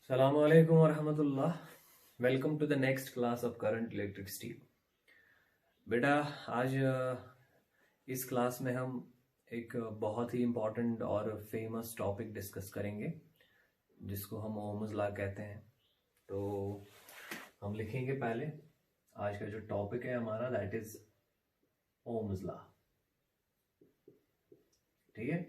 Assalamu alaikum wa rahmatullah. Welcome to the next class of current electricity. बेटा आज इस class में हम एक बहुत ही इम्पोर्टेंट और फेमस टॉपिक डिस्कस करेंगे जिसको हम ओम्स लॉ कहते हैं। तो हम लिखेंगे पहले आज का जो टॉपिक है हमारा, दैट इज ओम्स लॉ। ठीक है,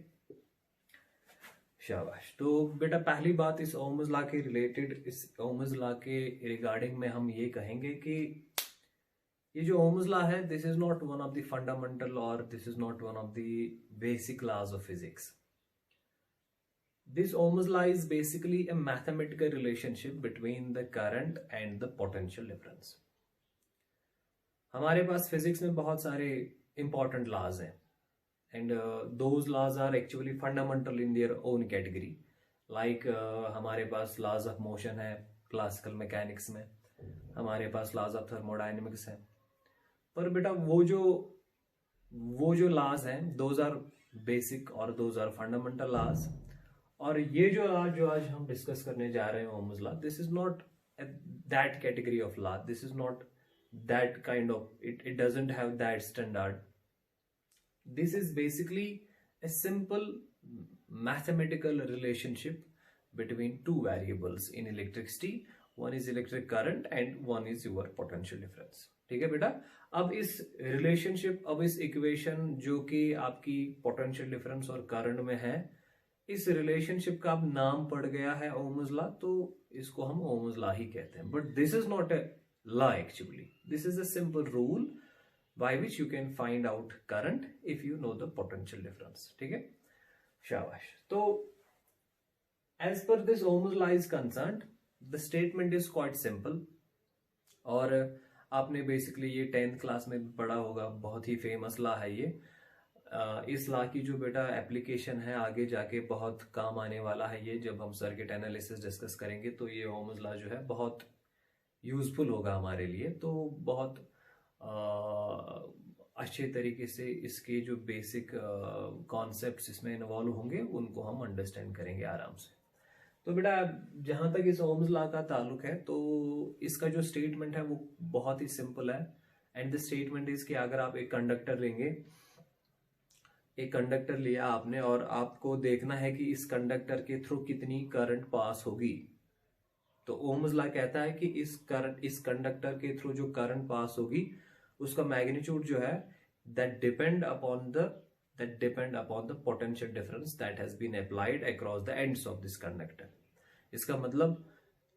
शाबाश। तो बेटा पहली बात इस ओम्स लॉ के रिलेटेड, इस ओम्स लॉ के रिगार्डिंग में हम ये कहेंगे कि ये जो ओम्स लॉ है, this is not one of the fundamental और this is not one of the basic laws of physics. This Ohm's law is basically a mathematical relationship between the current and the potential difference। हमारे पास physics में बहुत सारे important laws हैं and those laws are actually fundamental in their own category, like हमारे पास laws of motion है classical mechanics में, हमारे पास laws of thermodynamics है। पर बेटा वो जो laws हैं those are basic और those are fundamental laws, और ये जो law जो आज हम डिस्कस करने जा रहे हैं Ohm's law, this is not that category of law, this is not that kind of, it doesn't have that standard। This is basically a simple mathematical relationship between two variables in electricity, one is electric current and one is your potential difference। ठीक है बेटा, अब इस relationship, अब इस equation जो कि आपकी पोटेंशियल डिफरेंस और करंट में है, इस रिलेशनशिप का अब नाम पड़ गया है ओम्स लॉ, तो इसको हम ओम्स लॉ ही कहते हैं। But this is not a law actually, this is a simple rule by which you can find out current if you know the potential difference। ठीक है, शाबाश। तो as per this Ohm's law is concerned, the statement is quite simple, और आपने basically ये 10th class में पढ़ा होगा, बहुत ही फेमस लॉ है ये। इस लॉ की जो बेटा एप्लीकेशन है आगे जाके बहुत काम आने वाला है ये, जब हम सर्किट एनालिसिस डिस्कस करेंगे तो ये ओम्स लॉ जो है बहुत यूजफुल होगा हमारे लिए। तो बहुत अच्छे तरीके से इसके जो बेसिक कॉन्सेप्ट्स इसमें इन्वॉल्व होंगे उनको हम अंडरस्टैंड करेंगे आराम से। तो बेटा जहां तक इस ओम्स लॉ का ताल्लुक है, तो इसका जो स्टेटमेंट है वो बहुत ही सिंपल है, एंड द स्टेटमेंट इज कि अगर आप एक कंडक्टर लेंगे, एक कंडक्टर लिया आपने और आपको देखना है कि इस कंडक्टर के थ्रू कितनी करंट पास होगी, तो ओम्स लॉ कहता है कि इस कंडक्टर के थ्रू जो करंट पास होगी उसका मैग्नीट्यूड जो है that depend upon the potential difference that has been applied across the ends of this conductor. इसका मतलब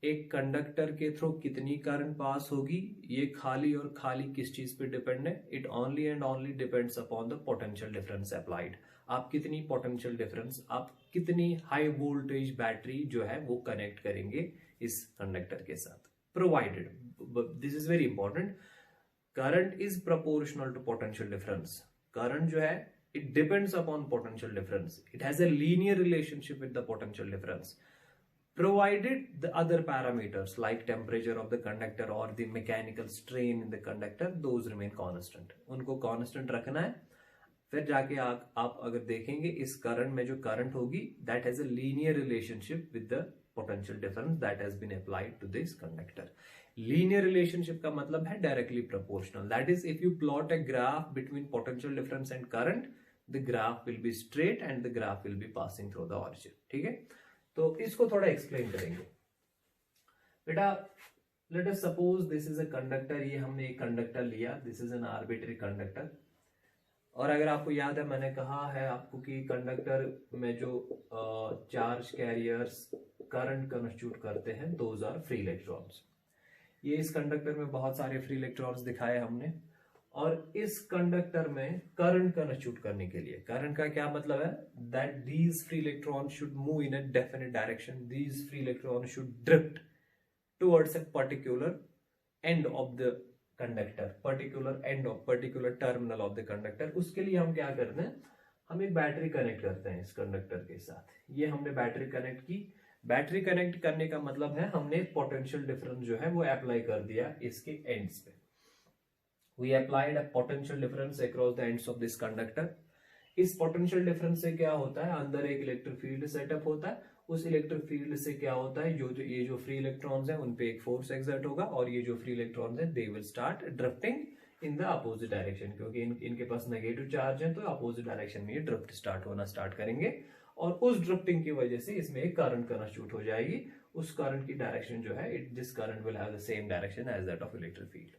एक कंडक्टर के थ्रू कितनी करंट पास होगी, ये खाली और खाली किस चीज पे डिपेंड है, it only and only depends upon the potential difference applied. आप कितनी पोटेंशियल डिफरेंस, आप कितनी हाई वोल्टेज बैटरी जो है वो कनेक्ट करेंगे इस कंडक्टर के साथ, provided, this is very important, current is proportional to potential difference. Current जो है it depends upon potential difference, it has a linear relationship with the potential difference, provided the other parameters like temperature of the conductor or the mechanical strain in the conductor, those remain constant। उनको constant रखना है। फिर जाके आप अगर देखेंगे इस current में जो करंट होगी that has a linear relationship with the potential difference that has been applied to this conductor। linear relationship का मतलब है directly proportional, that is if you plot a graph between potential difference and current, the graph will be straight and the graph will be passing through the origin। ठीक है, तो इसको थोड़ा explain करेंगे बेटा। Let us suppose this is a conductor, ये हमने एक कंडक्टर लिया, this is N arbitrary conductor, और अगर आपको याद है मैंने कहा है आपको कि कंडक्टर में जो चार्ज कैरियर्स करंट कंस्टिट्यूट करते हैं दोज आर फ्री इलेक्ट्रॉन्स। ये इस कंडक्टर में बहुत सारे फ्री इलेक्ट्रॉन्स दिखाए हमने, और इस कंडक्टर में करंट कंस्टिट्यूट करने के लिए, करंट का क्या मतलब है, that these free electron should move in a definite direction, these free electron should drift towards a particular end of the conductor, particular terminal of the conductor. उसके लिए हम क्या करते हैं, हम एक बैटरी कनेक्ट करते हैं इस कंडक्टर के साथ। ये हमने बैटरी कनेक्ट की, बैटरी कनेक्ट करने का मतलब है हमने पोटेंशियल डिफरेंस जो है वो अप्लाई कर दिया इसके एंड्स पे। We applied a potential difference across the ends of this conductor। इस पोटेंशियल डिफरेंस से क्या होता है, अंदर एक इलेक्ट्रिक फील्ड सेटअप होता है, उस इलेक्ट्रिक फील्ड से क्या होता है, ये जो फ्री इलेक्ट्रॉन्स हैं उन पे एक फोर्स एक्सर्ट होगा, और ये जो फ्री इलेक्ट्रॉन्स हैं they will start drifting in the opposite direction, क्योंकि इनके पास नेगेटिव चार्ज है, तो अपोजिट डायरेक्शन में ये ड्रिफ्ट स्टार्ट करेंगे, और उस ड्रिफ्टिंग की वजह से इसमें एक करंट कंस्टिट्यूट हो जाएगी। उस करंट की डायरेक्शन जो है, this current will have the same direction as that of electric field.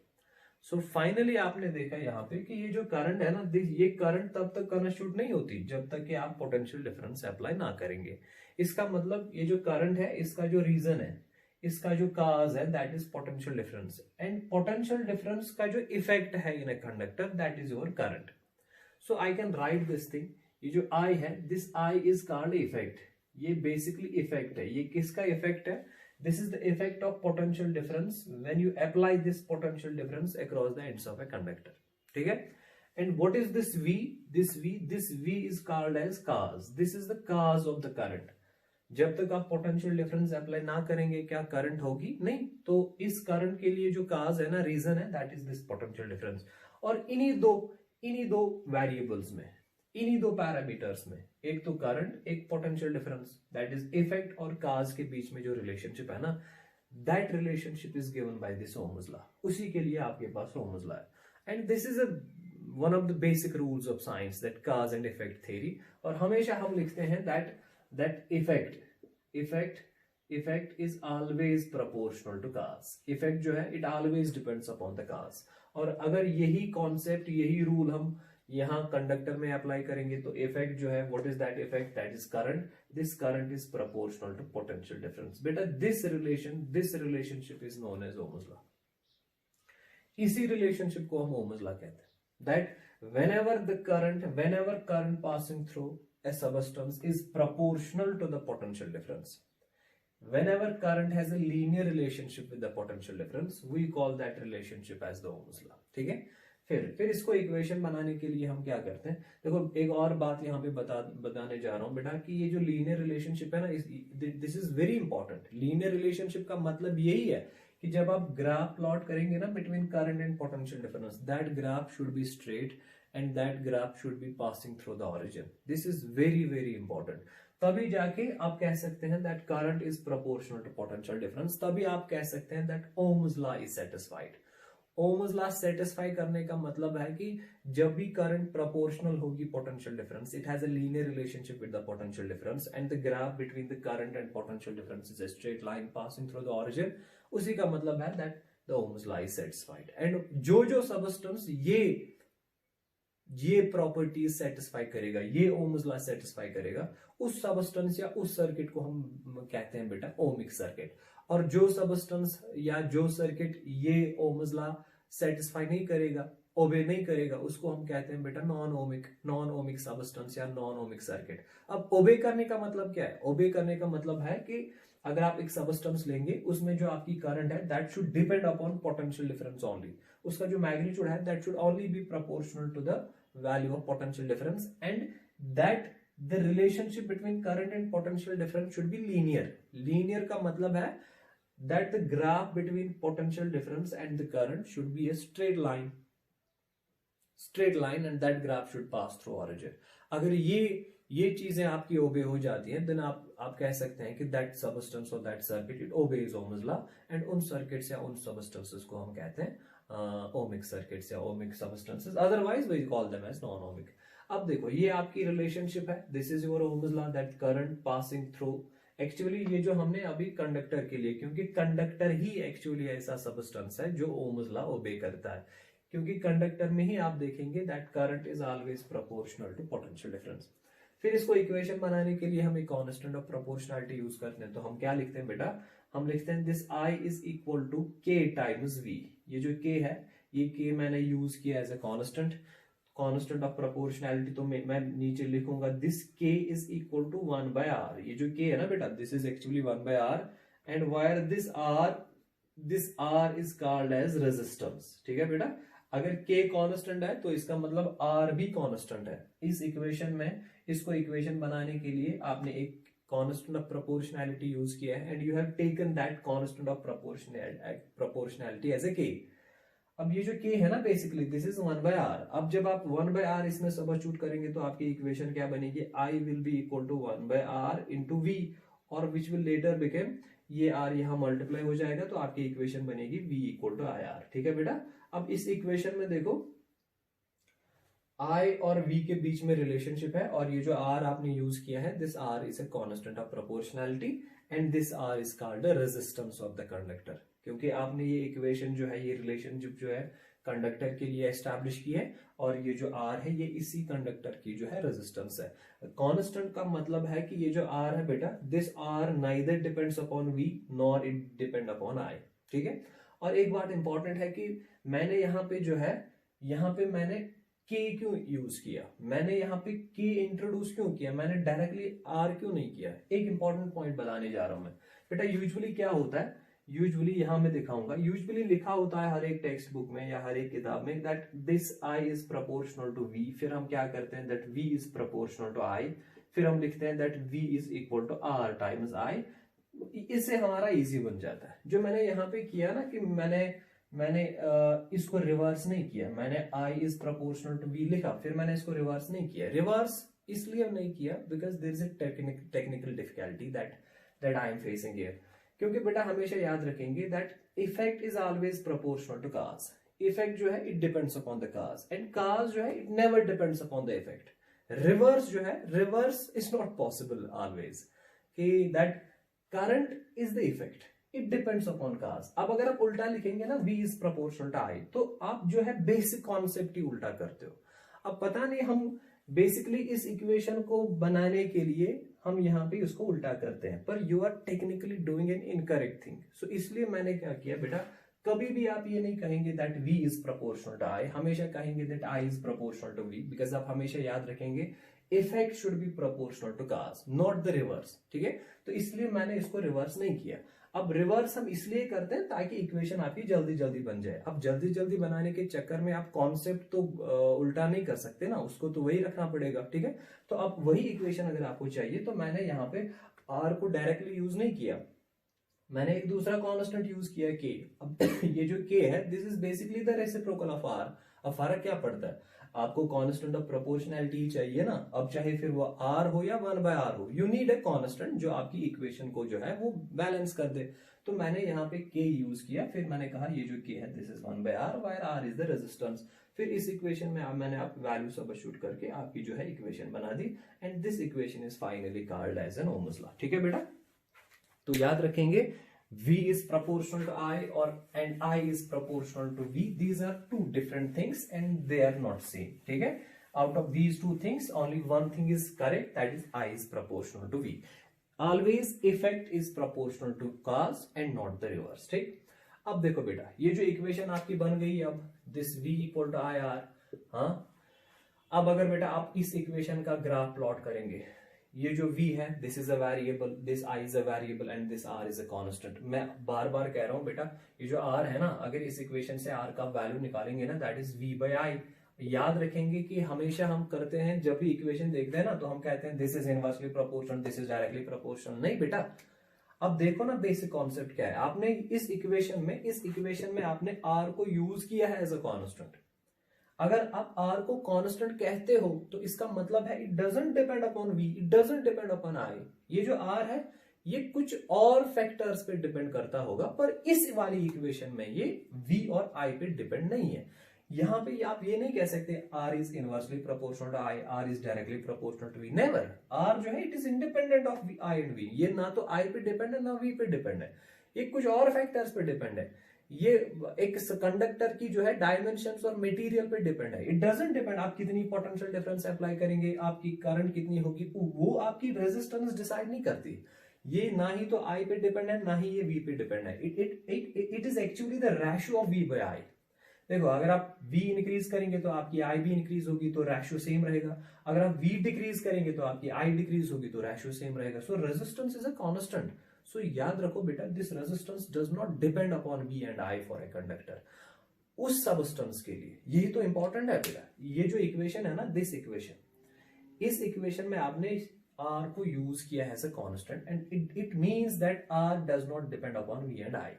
So finally आपने देखा यहाँ पे कि ये जो करंट है ना, ये करंट तब तक कंस्टिट्यूट नहीं होती जब तक कि आप पोटेंशियल डिफरेंस अप्लाई ना करेंगे। इसका मतलब ये जो करंट है, इसका जो रीजन है, इसका जो काज है, that is potential difference, and potential difference का जो इफेक्ट है in a conductor, that is your current. So I can write this thing, ये जो आई है, this I is called effect. ये बेसिकली इफेक्ट है। ये किसका इफेक्ट है? This is the effect of potential difference when you apply this potential difference across the ends of a conductor. ठीक है? And what is this V? This V is called as cause. This is the cause of the current. जब तक आप potential difference apply ना करेंगे, क्या current होगी? नहीं। तो इस करंट के लिए जो काज है ना, रीजन है, that is this potential difference. और इन्हीं दो वेरिएबल्स में, इन्हीं दो पैरामीटर्स में, एक तो करंट, एक potential difference, that is effect और काज के बीच में जो रिलेशनशिप है ना, that relationship is given by this Ohm's law. उसी के लिए आपके पास ओम्स लॉ है। And this is one of the basic rules of science, that cause and effect theory. और हमेशा हम लिखते हैं that effect is always proportional to cause. Effect जो है, it always depends upon the काज। और अगर यही कॉन्सेप्ट, यही रूल हम यहां कंडक्टर में अप्लाई करेंगे, तो इफेक्ट जो है, what is that effect? That is current. This current is proportional to potential difference. बेटा this relationship is known as Ohm's law. इसी रिलेशनशिप को हम ओम्स लॉ कहते हैं, that whenever current passing through a substance is proportional to the potential difference, whenever current has a linear relationship with the potential difference, we call that relationship as the Ohm's law। ठीक है? फिर इसको equation बनाने के लिए हम क्या करते हैं, देखो एक और बात यहाँ पे बताने जा रहा हूं बेटा, कि ये जो लीनियर रिलेशनशिप है ना, this is very important. Linear relationship का मतलब यही है कि जब आप ग्राफ प्लॉट करेंगे ना between current and potential difference, that graph should be straight and that graph should be passing through the origin. This is very very important. तभी जाके आप कह सकते हैं that current is proportional to potential difference, तभी आप कह सकते हैं that Ohm's law is satisfied. Ohm's law satisfy करने का मतलब है कि जब भी करंट प्रोपोर्शनल होगी potential difference, it has a linear relationship with the potential difference, and the graph between the current and potential difference is a straight line passing through the origin. उसी का मतलब है that the Ohm's law is satisfied. And जो substance ये properties satisfy करेगा, ये ohms law satisfy करेगा, उस सबस्टेंस या उस सर्किट को हम कहते हैं बेटा ओमिक सर्किट। और जो सबस्टेंस या जो सर्किट ये ओम्स लॉ सेटिस्फाई नहीं करेगा, ओबे नहीं करेगा, उसको हम कहते हैं बेटा नॉन ओमिक सबस्टेंस या नॉन ओमिक सर्किट। अब ओबे करने का मतलब क्या है? ओबे करने का मतलब है कि अगर आप एक सबस्टेंस लेंगे, उसमें जो आपकी करंट है, that should depend upon potential difference only. उसका जो मैग्नीट्यूड है, that should only be proportional to the value of potential difference, and that the relationship between current and potential difference should be linear. Linear का मतलब है that the graph between potential difference and the current should be a straight line, and that graph should pass through origin। अगर ये चीजें आपकी ओबे हो जाती हैं, then आप कह सकते हैं कि that substance or that circuit it obeys Ohm's law, and उन circuits या उन substances को हम कहते हैं ओमिक सर्किट्स या ohmic substances, otherwise we call them as non ohmic. अब देखो ये आपकी रिलेशनशिप है, this is your Ohm's law, that current passing through। Actually ये जो हमने अभी कंडक्टर के लिए, क्योंकि कंडक्टर ही एक्चुअली ऐसा सबस्टेंस है जो ओम्स लॉ ओबे करता है, क्योंकि कंडक्टर में ही आप देखेंगे that current is always proportional to potential difference. फिर इसको इक्वेशन बनाने के लिए हम एक कांस्टेंट ऑफ प्रोपोर्शनैलिटी यूज करते हैं, तो हम क्या लिखते हैं बेटा? हम लिखते हैं this I is equal to K times V. ये जो के है, ये के मैंने यूज किया as a constant of proportionality, तो मैं नीचे लिखूंगा this k is equal to 1/r। ये जो k है ना बेटा, this is actually 1/r, and where this r is called as resistance. ठीक है बेटा? अगर k कांस्टेंट है तो इसका मतलब r भी कांस्टेंट है। इस इक्वेशन में, इसको इक्वेशन बनाने के लिए आपने एक कांस्टेंट ऑफ प्रोपोर्शनैलिटी यूज किया है, and you have taken that constant of proportionality as a k। अब ये जो k है ना बेसिकली दिस इज 1/r। अब जब आप 1/r इसमें सब्स्टिट्यूट करेंगे तो आपकी इक्वेशन क्या बनेगी, I will be equal to 1/r into v, और विच विल लेटर बिकेम, ये r यहाँ मल्टीप्लाई हो जाएगा तो आपकी इक्वेशन बनेगी v इक्वल टू IR। ठीक है बेटा, अब इस इक्वेशन में देखो I और V के बीच में रिलेशनशिप है, और ये जो R आपने यूज किया है, this R is a constant of proportionality and this R is called the resistance of the conductor. क्योंकि आपने ये इक्वेशन जो है, ये रिलेशनशिप जो है कंडक्टर के लिए एस्टैब्लिश की है, और ये जो R है ये इसी कंडक्टर की जो है रेजिस्टेंस है। कांस्टेंट का मतलब है कि ये जो R है बेटा, this R neither depends upon V nor it depend upon I। ठीक है, और एक बात इंपॉर्टेंट है कि मैंने यहाँ पे जो है, यहाँ पे मैंने K क्यों यूज किया, मैंने यहाँ पे K इंट्रोड्यूस क्यों किया, मैंने डायरेक्टली R क्यों नहीं किया। एक इंपॉर्टेंट पॉइंट बताने जा रहा हूं मैं बेटा। यूजुअली क्या होता है, यूजुअली यहां मैं दिखाऊंगा, यूजुअली लिखा होता है हर एक टेक्स्ट बुक में या हर एक किताब में that this I is proportional to V, फिर हम क्या करते हैं that V is proportional to I, फिर हम लिखते हैं that V is equal to R times I। इससे हमारा इजी बन जाता है। जो मैंने यहाँ पे किया ना कि मैंने इसको रिवर्स नहीं किया, मैंने I is proportional to V लिखा, फिर मैंने इसको रिवर्स नहीं किया। रिवर्स इसलिए नहीं किया because there is a technical difficulty that I am facing here. क्योंकि बेटा हमेशा याद रखेंगे that effect is always proportional to cause. Effect जो है it depends upon the cause, and cause जो है it never depends upon the effect. Reverse जो है, reverse is not possible always, कि that current is the effect, it depends upon cause. अब अगर आप उल्टा लिखेंगे ना V is proportional to I, तो आप जो है बेसिक कॉन्सेप्ट ही उल्टा करते हो। अब पता नहीं हम बेसिकली इस इक्वेशन को बनाने के लिए हम यहाँ पे उसको उल्टा करते हैं, पर you are technically doing an incorrect thing. So इसलिए मैंने क्या किया बेटा, कभी भी आप ये नहीं कहेंगे that V is proportional to I, हमेशा कहेंगे that I is proportional to V, because आप हमेशा याद रखेंगे effect should be proportional to cause not the reverse. ठीक है, तो इसलिए मैंने इसको रिवर्स नहीं किया। अब रिवर्स हम इसलिए करते हैं ताकि इक्वेशन आपकी जल्दी जल्दी बन जाए। अब जल्दी जल्दी बनाने के चक्कर में आप कॉन्सेप्ट तो उल्टा नहीं कर सकते ना, उसको तो वही रखना पड़ेगा। ठीक है, तो अब वही इक्वेशन अगर आपको चाहिए तो मैंने यहाँ पे R को डायरेक्टली यूज नहीं किया, मैंने एक दूसरा कांस्टेंट यूज किया K। अब ये जो K है this is basically the reciprocal of R। अब फर्क क्या पड़ता है, आपको कांस्टेंट ऑफ प्रोपोर्शनैलिटी चाहिए ना। अब चाहे फिर वो R हो या 1/R हो, यू नीड अ कांस्टेंट जो आपकी इक्वेशन को जो है वो बैलेंस कर दे। तो मैंने यहाँ पे K यूज किया, फिर मैंने कहा ये जो K है this is 1/R where R is the resistance. फिर इस इक्वेशन में मैंने आप वैल्यू सब्स्टिट्यूट करके आपकी जो है इक्वेशन बना दी, and this equation is finally called as an Ohm's law. ठीक है बेटा, तो याद रखेंगे V is proportional to I and I is proportional to V. These are two different things and they are not same. ठीक है, out of these two things only one thing is correct, that is I is proportional to V. Always effect is proportional to cause and not the reverse. ठीक, अब देखो बेटा ये जो equation आपकी बन गई, अब this V equal to IR। हाँ, अब अगर बेटा आप इस इक्वेशन का ग्राफ प्लॉट करेंगे, ये जो V है this is a variable, this I is a variable and this R is a constant. मैं बार बार कह रहा हूं बेटा ये जो R है ना, अगर इस इक्वेशन से R का वैल्यू निकालेंगे ना दैट इज V/I। याद रखेंगे कि हमेशा हम करते हैं जब भी इक्वेशन देखते हैं ना तो हम कहते हैं this is inversely proportional, this is directly proportional. नहीं बेटा, अब देखो ना बेसिक कॉन्सेप्ट क्या है। आपने इस इक्वेशन में आपने R को यूज किया है एज अ कांस्टेंट। अगर आप R को कांस्टेंट कहते हो तो इसका मतलब है it doesn't depend upon V, it doesn't depend upon I। ये जो R है ये कुछ और फैक्टर्स पे डिपेंड करता होगा, पर इस वाली इक्वेशन में ये V और I पे डिपेंड नहीं है। यहां पे आप ये नहीं कह सकते R is inversely proportional to I, R is directly proportional to V। Never, R जो है it is independent of I and V। ये ना तो I पे डिपेंड है ना V पे डिपेंड है, ये कुछ और फैक्टर्स पे डिपेंड है। ये एक कंडक्टर की जो है डायमेंशंस और मटेरियल पे डिपेंड है, इट डजंट डिपेंड आप कितनी पोटेंशियल डिफरेंस अप्लाई करेंगे, आपकी करंट कितनी होगी, वो आपकी रेजिस्टेंस डिसाइड नहीं करती। ये ना ही तो I पे डिपेंड है ना ही ये V पे डिपेंड है। It is actually the ratio of V/I। देखो अगर आप V इंक्रीज करेंगे तो आपकी I भी इंक्रीज होगी तो रेशियो सेम रहेगा, अगर आप V डिक्रीज करेंगे तो आपकी I डिक्रीज होगी तो रेशियो सेम रहेगा। So resistance is a constant. So याद रखो बेटा this resistance does not depend upon V and I for a conductor. उस सबस्टेंस के लिए यही तो इंपॉर्टेंट है बेटा। ये जो इक्वेशन है ना, दिस इक्वेशन, इस इक्वेशन में आपने R को यूज किया है as a constant and it means that R does not depend upon V and I।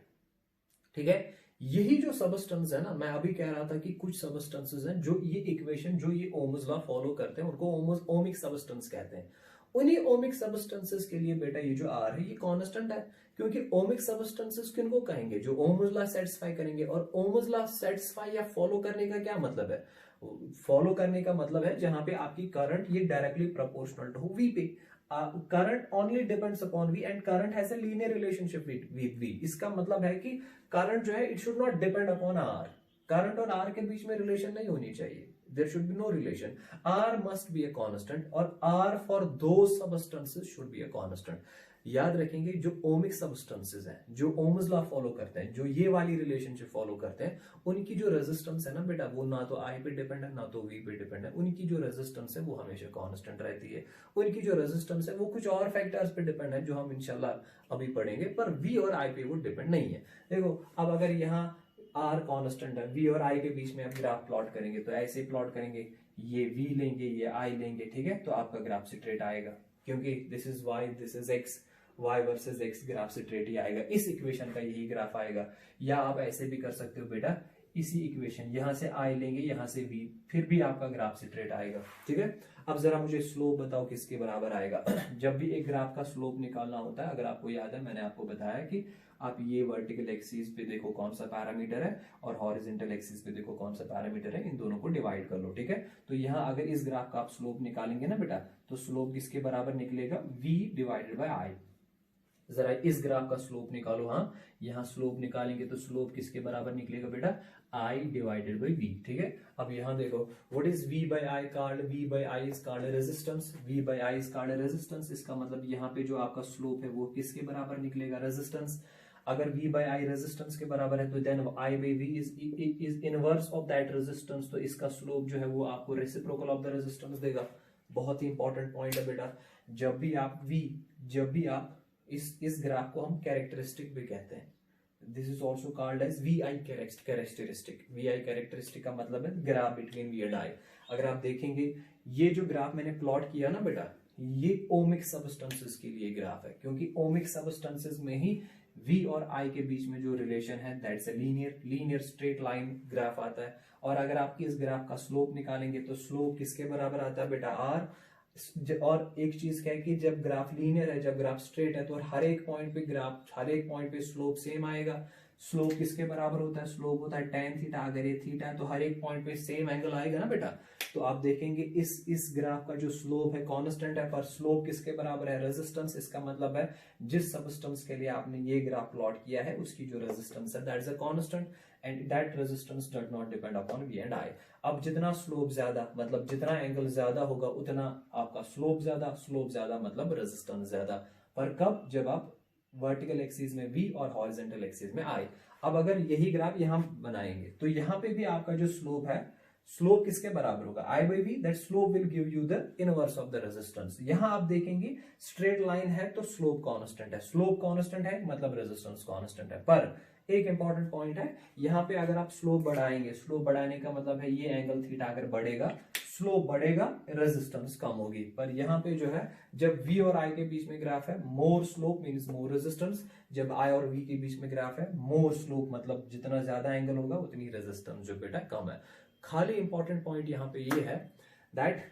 ठीक है, यही जो सबस्टेंस है ना, मैं अभी कह रहा था कि कुछ सबस्टेंसेस हैं जो ये इक्वेशन, जो ये ओम्स लॉ फॉलो करते हैं, उनको ओमिक सबस्टेंस कहते हैं। उन्हीं ओमिक सबस्टेंसेस के लिए बेटा ये जो आर है ये कांस्टेंट है, क्योंकि ओमिक सबस्टेंसेस किनको कहेंगे, जो ओम्स लॉ सेटिस्फाई करेंगे। और ओम्स लॉ सेटिस्फाई या फॉलो करने का क्या मतलब है? फॉलो करने का मतलब है जहां पे आपकी करंट ये डायरेक्टली प्रोपोर्शनल टू वी पे। Current only depends upon V and current has a linear relationship with V. इसका मतलब है कि करंट जो है it should not depend upon R. Current और आर के बीच में रिलेशन नहीं होनी चाहिए, there should be no relation. R must be a constant और R for those substances should be a constant. याद रखेंगे जो ओमिक सबस्टेंसेस हैं, जो ओम्स लॉ फॉलो करते हैं, जो ये वाली रिलेशनशिप फॉलो करते हैं, उनकी जो रेजिस्टेंस है ना बेटा, वो ना तो आई पे डिपेंड है ना तो वी पे डिपेंड है। उनकी जो रेजिस्टेंस है वो हमेशा कांस्टेंट रहती है। उनकी जो रेजिस्टेंस है वो कुछ और फैक्टर्स पे डिपेंड है जो हम इंशाल्लाह अभी पढ़ेंगे, पर वी और आई पे वो डिपेंड नहीं है। देखो अब अगर यहाँ आर कांस्टेंट है, वी और आई के बीच में आप ग्राफ प्लॉट करेंगे तो ऐसे प्लॉट करेंगे, ये वी लेंगे ये आई लेंगे, ठीक है, तो आपका ग्राफ स्ट्रेट आएगा, क्योंकि this is Y this is X, y versus x graph straight ही आएगा। इस इक्वेशन का यही ग्राफ आएगा। या आप ऐसे भी कर सकते हो बेटा, इसी इक्वेशन यहां से i लेंगे यहां से v, फिर भी आपका ग्राफ स्ट्रेट आएगा, ठीक है। अब जरा मुझे स्लोप बताओ किसके बराबर आएगा। जब भी एक ग्राफ का स्लोप निकालना होता है, अगर आपको याद है मैंने आपको बताया कि आप ये वर्टिकल एक्सिस पे देखो कौन सा पैरामीटर है और हॉरिजॉन्टल एक्सिस पे देखो कौन सा पैरामीटर है, इन दोनों को डिवाइड कर लो, ठीक है। तो यहाँ अगर इस ग्राफ का आप स्लोप निकालेंगे ना बेटा, तो स्लोप किसके बराबर निकलेगा, v डिवाइडेड बाय आई। जरा इस ग्राफ का स्लोप निकालो। हाँ, यहाँ स्लोप निकालेंगे तो स्लोप किसके बराबर निकलेगा बेटा, i डिवाइडेड बाई v, ठीक है। अब यहाँ देखो what is v by I called, v by I is called resistance, v by I is called resistance. इसका मतलब यहाँ पे जो आपका स्लोप है वो किसके बराबर निकलेगा, रेजिस्टेंस। अगर v बाई आई रेजिस्टेंस के बराबर है तो then i by v is inverse of that resistance, तो इसका स्लोप जो है वो आपको रेसिप्रोकल ऑफ द रेजिस्टेंस देगा। बहुत ही इंपॉर्टेंट पॉइंट है बेटा, जब भी आप इस ग्राफ को हम कैरेक्टरिस्टिक भी कहते हैं, this is also called as V I characteristic. V I characteristic का मतलब है graph between V and I. अगर आप देखेंगे ये जो ग्राफ मैंने प्लॉट किया ना बेटा, ये ओमिक सबस्टेंसेस के लिए ग्राफ है, क्योंकि ओमिक सबस्टेंसेस में ही v और i के बीच में जो रिलेशन है that's a linear straight line graph आता है। और अगर आप इस ग्राफ का स्लोप निकालेंगे तो स्लोप किसके बराबर आता है बेटा, r। और एक चीज क्या है कि जब ग्राफ लीनियर है, जब ग्राफ स्ट्रेट है, तो हर एक पॉइंट पे स्लोप सेम आएगा। स्लोप किसके बराबर होता है, स्लोप होता है tan थीटा। अगर ये थीटा है तो हर एक पॉइंट पे सेम एंगल आएगा ना बेटा। तो आप देखेंगे इस ग्राफ का जो स्लोप है कांस्टेंट है, पर स्लोप किसके बराबर है, रेजिस्टेंस। इसका मतलब है जिस सबस्टेंस के लिए आपने ये ग्राफ प्लॉट किया है उसकी जो रेजिस्टेंस है that is a constant and that resistance does not depend upon V and I. अब जितना स्लोप ज्यादा मतलब जितना एंगल ज्यादा होगा उतना आपका स्लोप ज्यादा मतलब रेजिस्टेंस ज्यादा। पर कब, जब आप वर्टिकल एक्सिस में v और हॉरिजॉन्टल एक्सिस में i। अब अगर यही ग्राफ यहां बनाएंगे तो यहां पे भी आपका जो स्लोप है, स्लोप किसके बराबर होगा, i by v, that slope will give you the inverse of the resistance. यहां आप देखेंगे स्ट्रेट लाइन है तो स्लोप कांस्टेंट है, स्लोप कांस्टेंट है मतलब रेजिस्टेंस कांस्टेंट है। पर एक इंपॉर्टेंट पॉइंट है, यहाँ पे अगर आप स्लोप बढ़ाएंगे, स्लोप बढ़ाने का मतलब है ये एंगल थीटा अगर बढ़ेगा, स्लोप बढ़ेगा, रेजिस्टेंस कम होगी। पर यहाँ पे जो है जब v और i के बीच में ग्राफ है, मोर स्लोप मींस मोर रेजिस्टेंस। जब i और v के बीच में ग्राफ है, मोर स्लोप मतलब जितना ज्यादा एंगल होगा उतनी रेजिस्टेंस जो बेटा कम है। खाली इंपॉर्टेंट पॉइंट यहाँ पे ये है दैट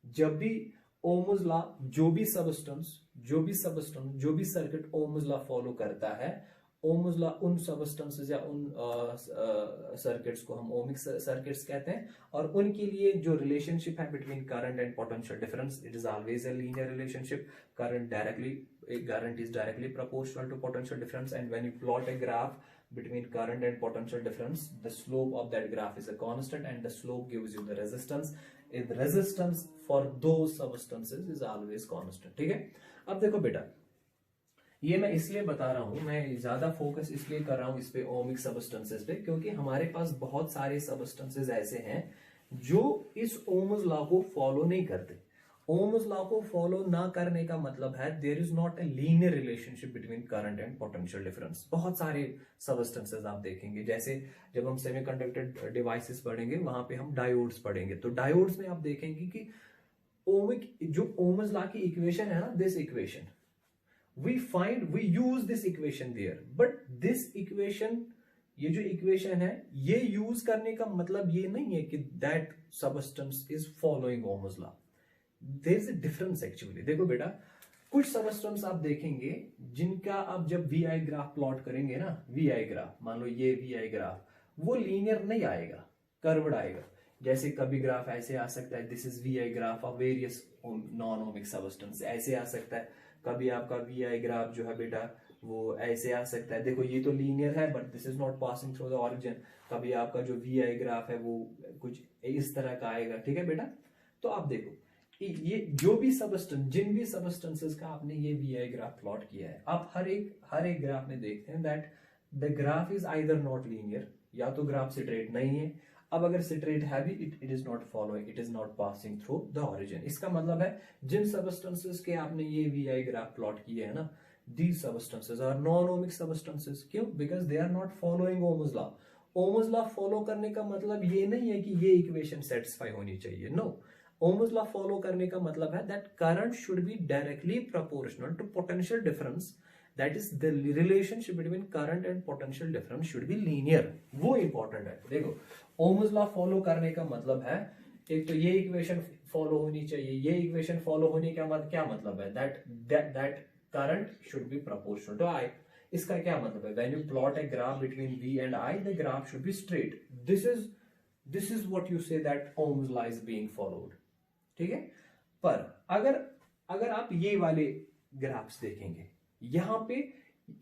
जब भी ओम्स लॉ, जो भी सर्किट ओम्स लॉ फॉलो करता है, ओम्स लॉ उन सबस्टेंसेस या उन सर्किट्स को हम ओमिक सर्किट्स कहते हैं। और उनके लिए जो रिलेशनशिप है between current and potential difference, it is always a linear relationship. current is directly proportional to potential difference, and when you plot a graph between current and potential difference, the slope of that graph is a constant and the slope gives you the resistance. The resistance for those substances is always constant, ठीक है। अब देखो बेटा, ये मैं इसलिए बता रहा हूं, मैं ज्यादा फोकस इसलिए कर रहा हूं इस पे ओमिक सबस्टेंसेस पे, क्योंकि हमारे पास बहुत सारे सबस्टेंसेस ऐसे हैं जो इस ओम्स लॉ को फॉलो नहीं करते। ओम्स लॉ को फॉलो ना करने का मतलब है there is not a linear relationship between current and potential difference. बहुत सारे सबस्टेंसेस आप देखेंगे, जैसे जब हम सेमीकंडक्टर डिवाइसेस पढ़ेंगे वहां पे हम डायोड्स पढ़ेंगे, तो डायोड्स में आप देखेंगे कि ओम्स लॉ की इक्वेशन है ना, this equation we use this equation there, but this equation ये जो इक्वेशन है ये यूज करने का मतलब ये नहीं है कि that substance is following Ohm's law. There is a difference actually. देखो बेटा, कुछ सबस्टेंस आप देखेंगे जिनका आप जब वी आई ग्राफ प्लॉट करेंगे ना, वी आई ग्राफ, मान लो ये वी आई ग्राफ, वो लीनियर नहीं आएगा, कर्व्ड आएगा। जैसे कभी ग्राफ ऐसे आ सकता है, this is V I graph of various non ohmic substance, ऐसे आ सकता है। कभी आपका वी आई ग्राफ जो है बेटा वो ऐसे आ सकता है। देखो ये तो लीनियर है but this is not passing through the origin. कभी आपका जो वी आई ग्राफ है वो कुछ इस तरह का आएगा, ठीक है बेटा। तो आप देखो ये जो भी सबस्टेंस, जिन भी सबस्टेंसेस का आपने ये वी आई ग्राफ प्लॉट किया है, आप हर एक ग्राफ में देखते हैं that the graph is either not linear, या तो ग्राफ स्ट्रेट नहीं है। अब अगर स्ट्रेट है भी, it is not following, it is not passing through the origin. इसका मतलब है जिन सबस्टेंसेस के आपने ये वी आई ग्राफ प्लॉट किए है ना, these substances are non-ohmic substances। क्यों? because they are not following Ohm's law। Ohm's law follow करने का मतलब ये नहीं है कि ये इक्वेशन सेटिस्फाई होनी चाहिए, नो। Ohm's law follow करने का मतलब है that current should be directly proportional to potential difference, that is the relationship between current and potential difference should be linear। वो important है। देखो Ohm's law follow करने का मतलब है, एक तो ये इक्वेशन फॉलो होनी चाहिए, ये इक्वेशन फॉलो होने का क्या मतलब है, that current should be proportional to I। इसका क्या मतलब है, when you plot a graph between V and I, the graph should be straight। this is what you say that Ohm's law is being followed, ठीक है। पर अगर आप ये वाले ग्राफ्स देखेंगे, यहां पे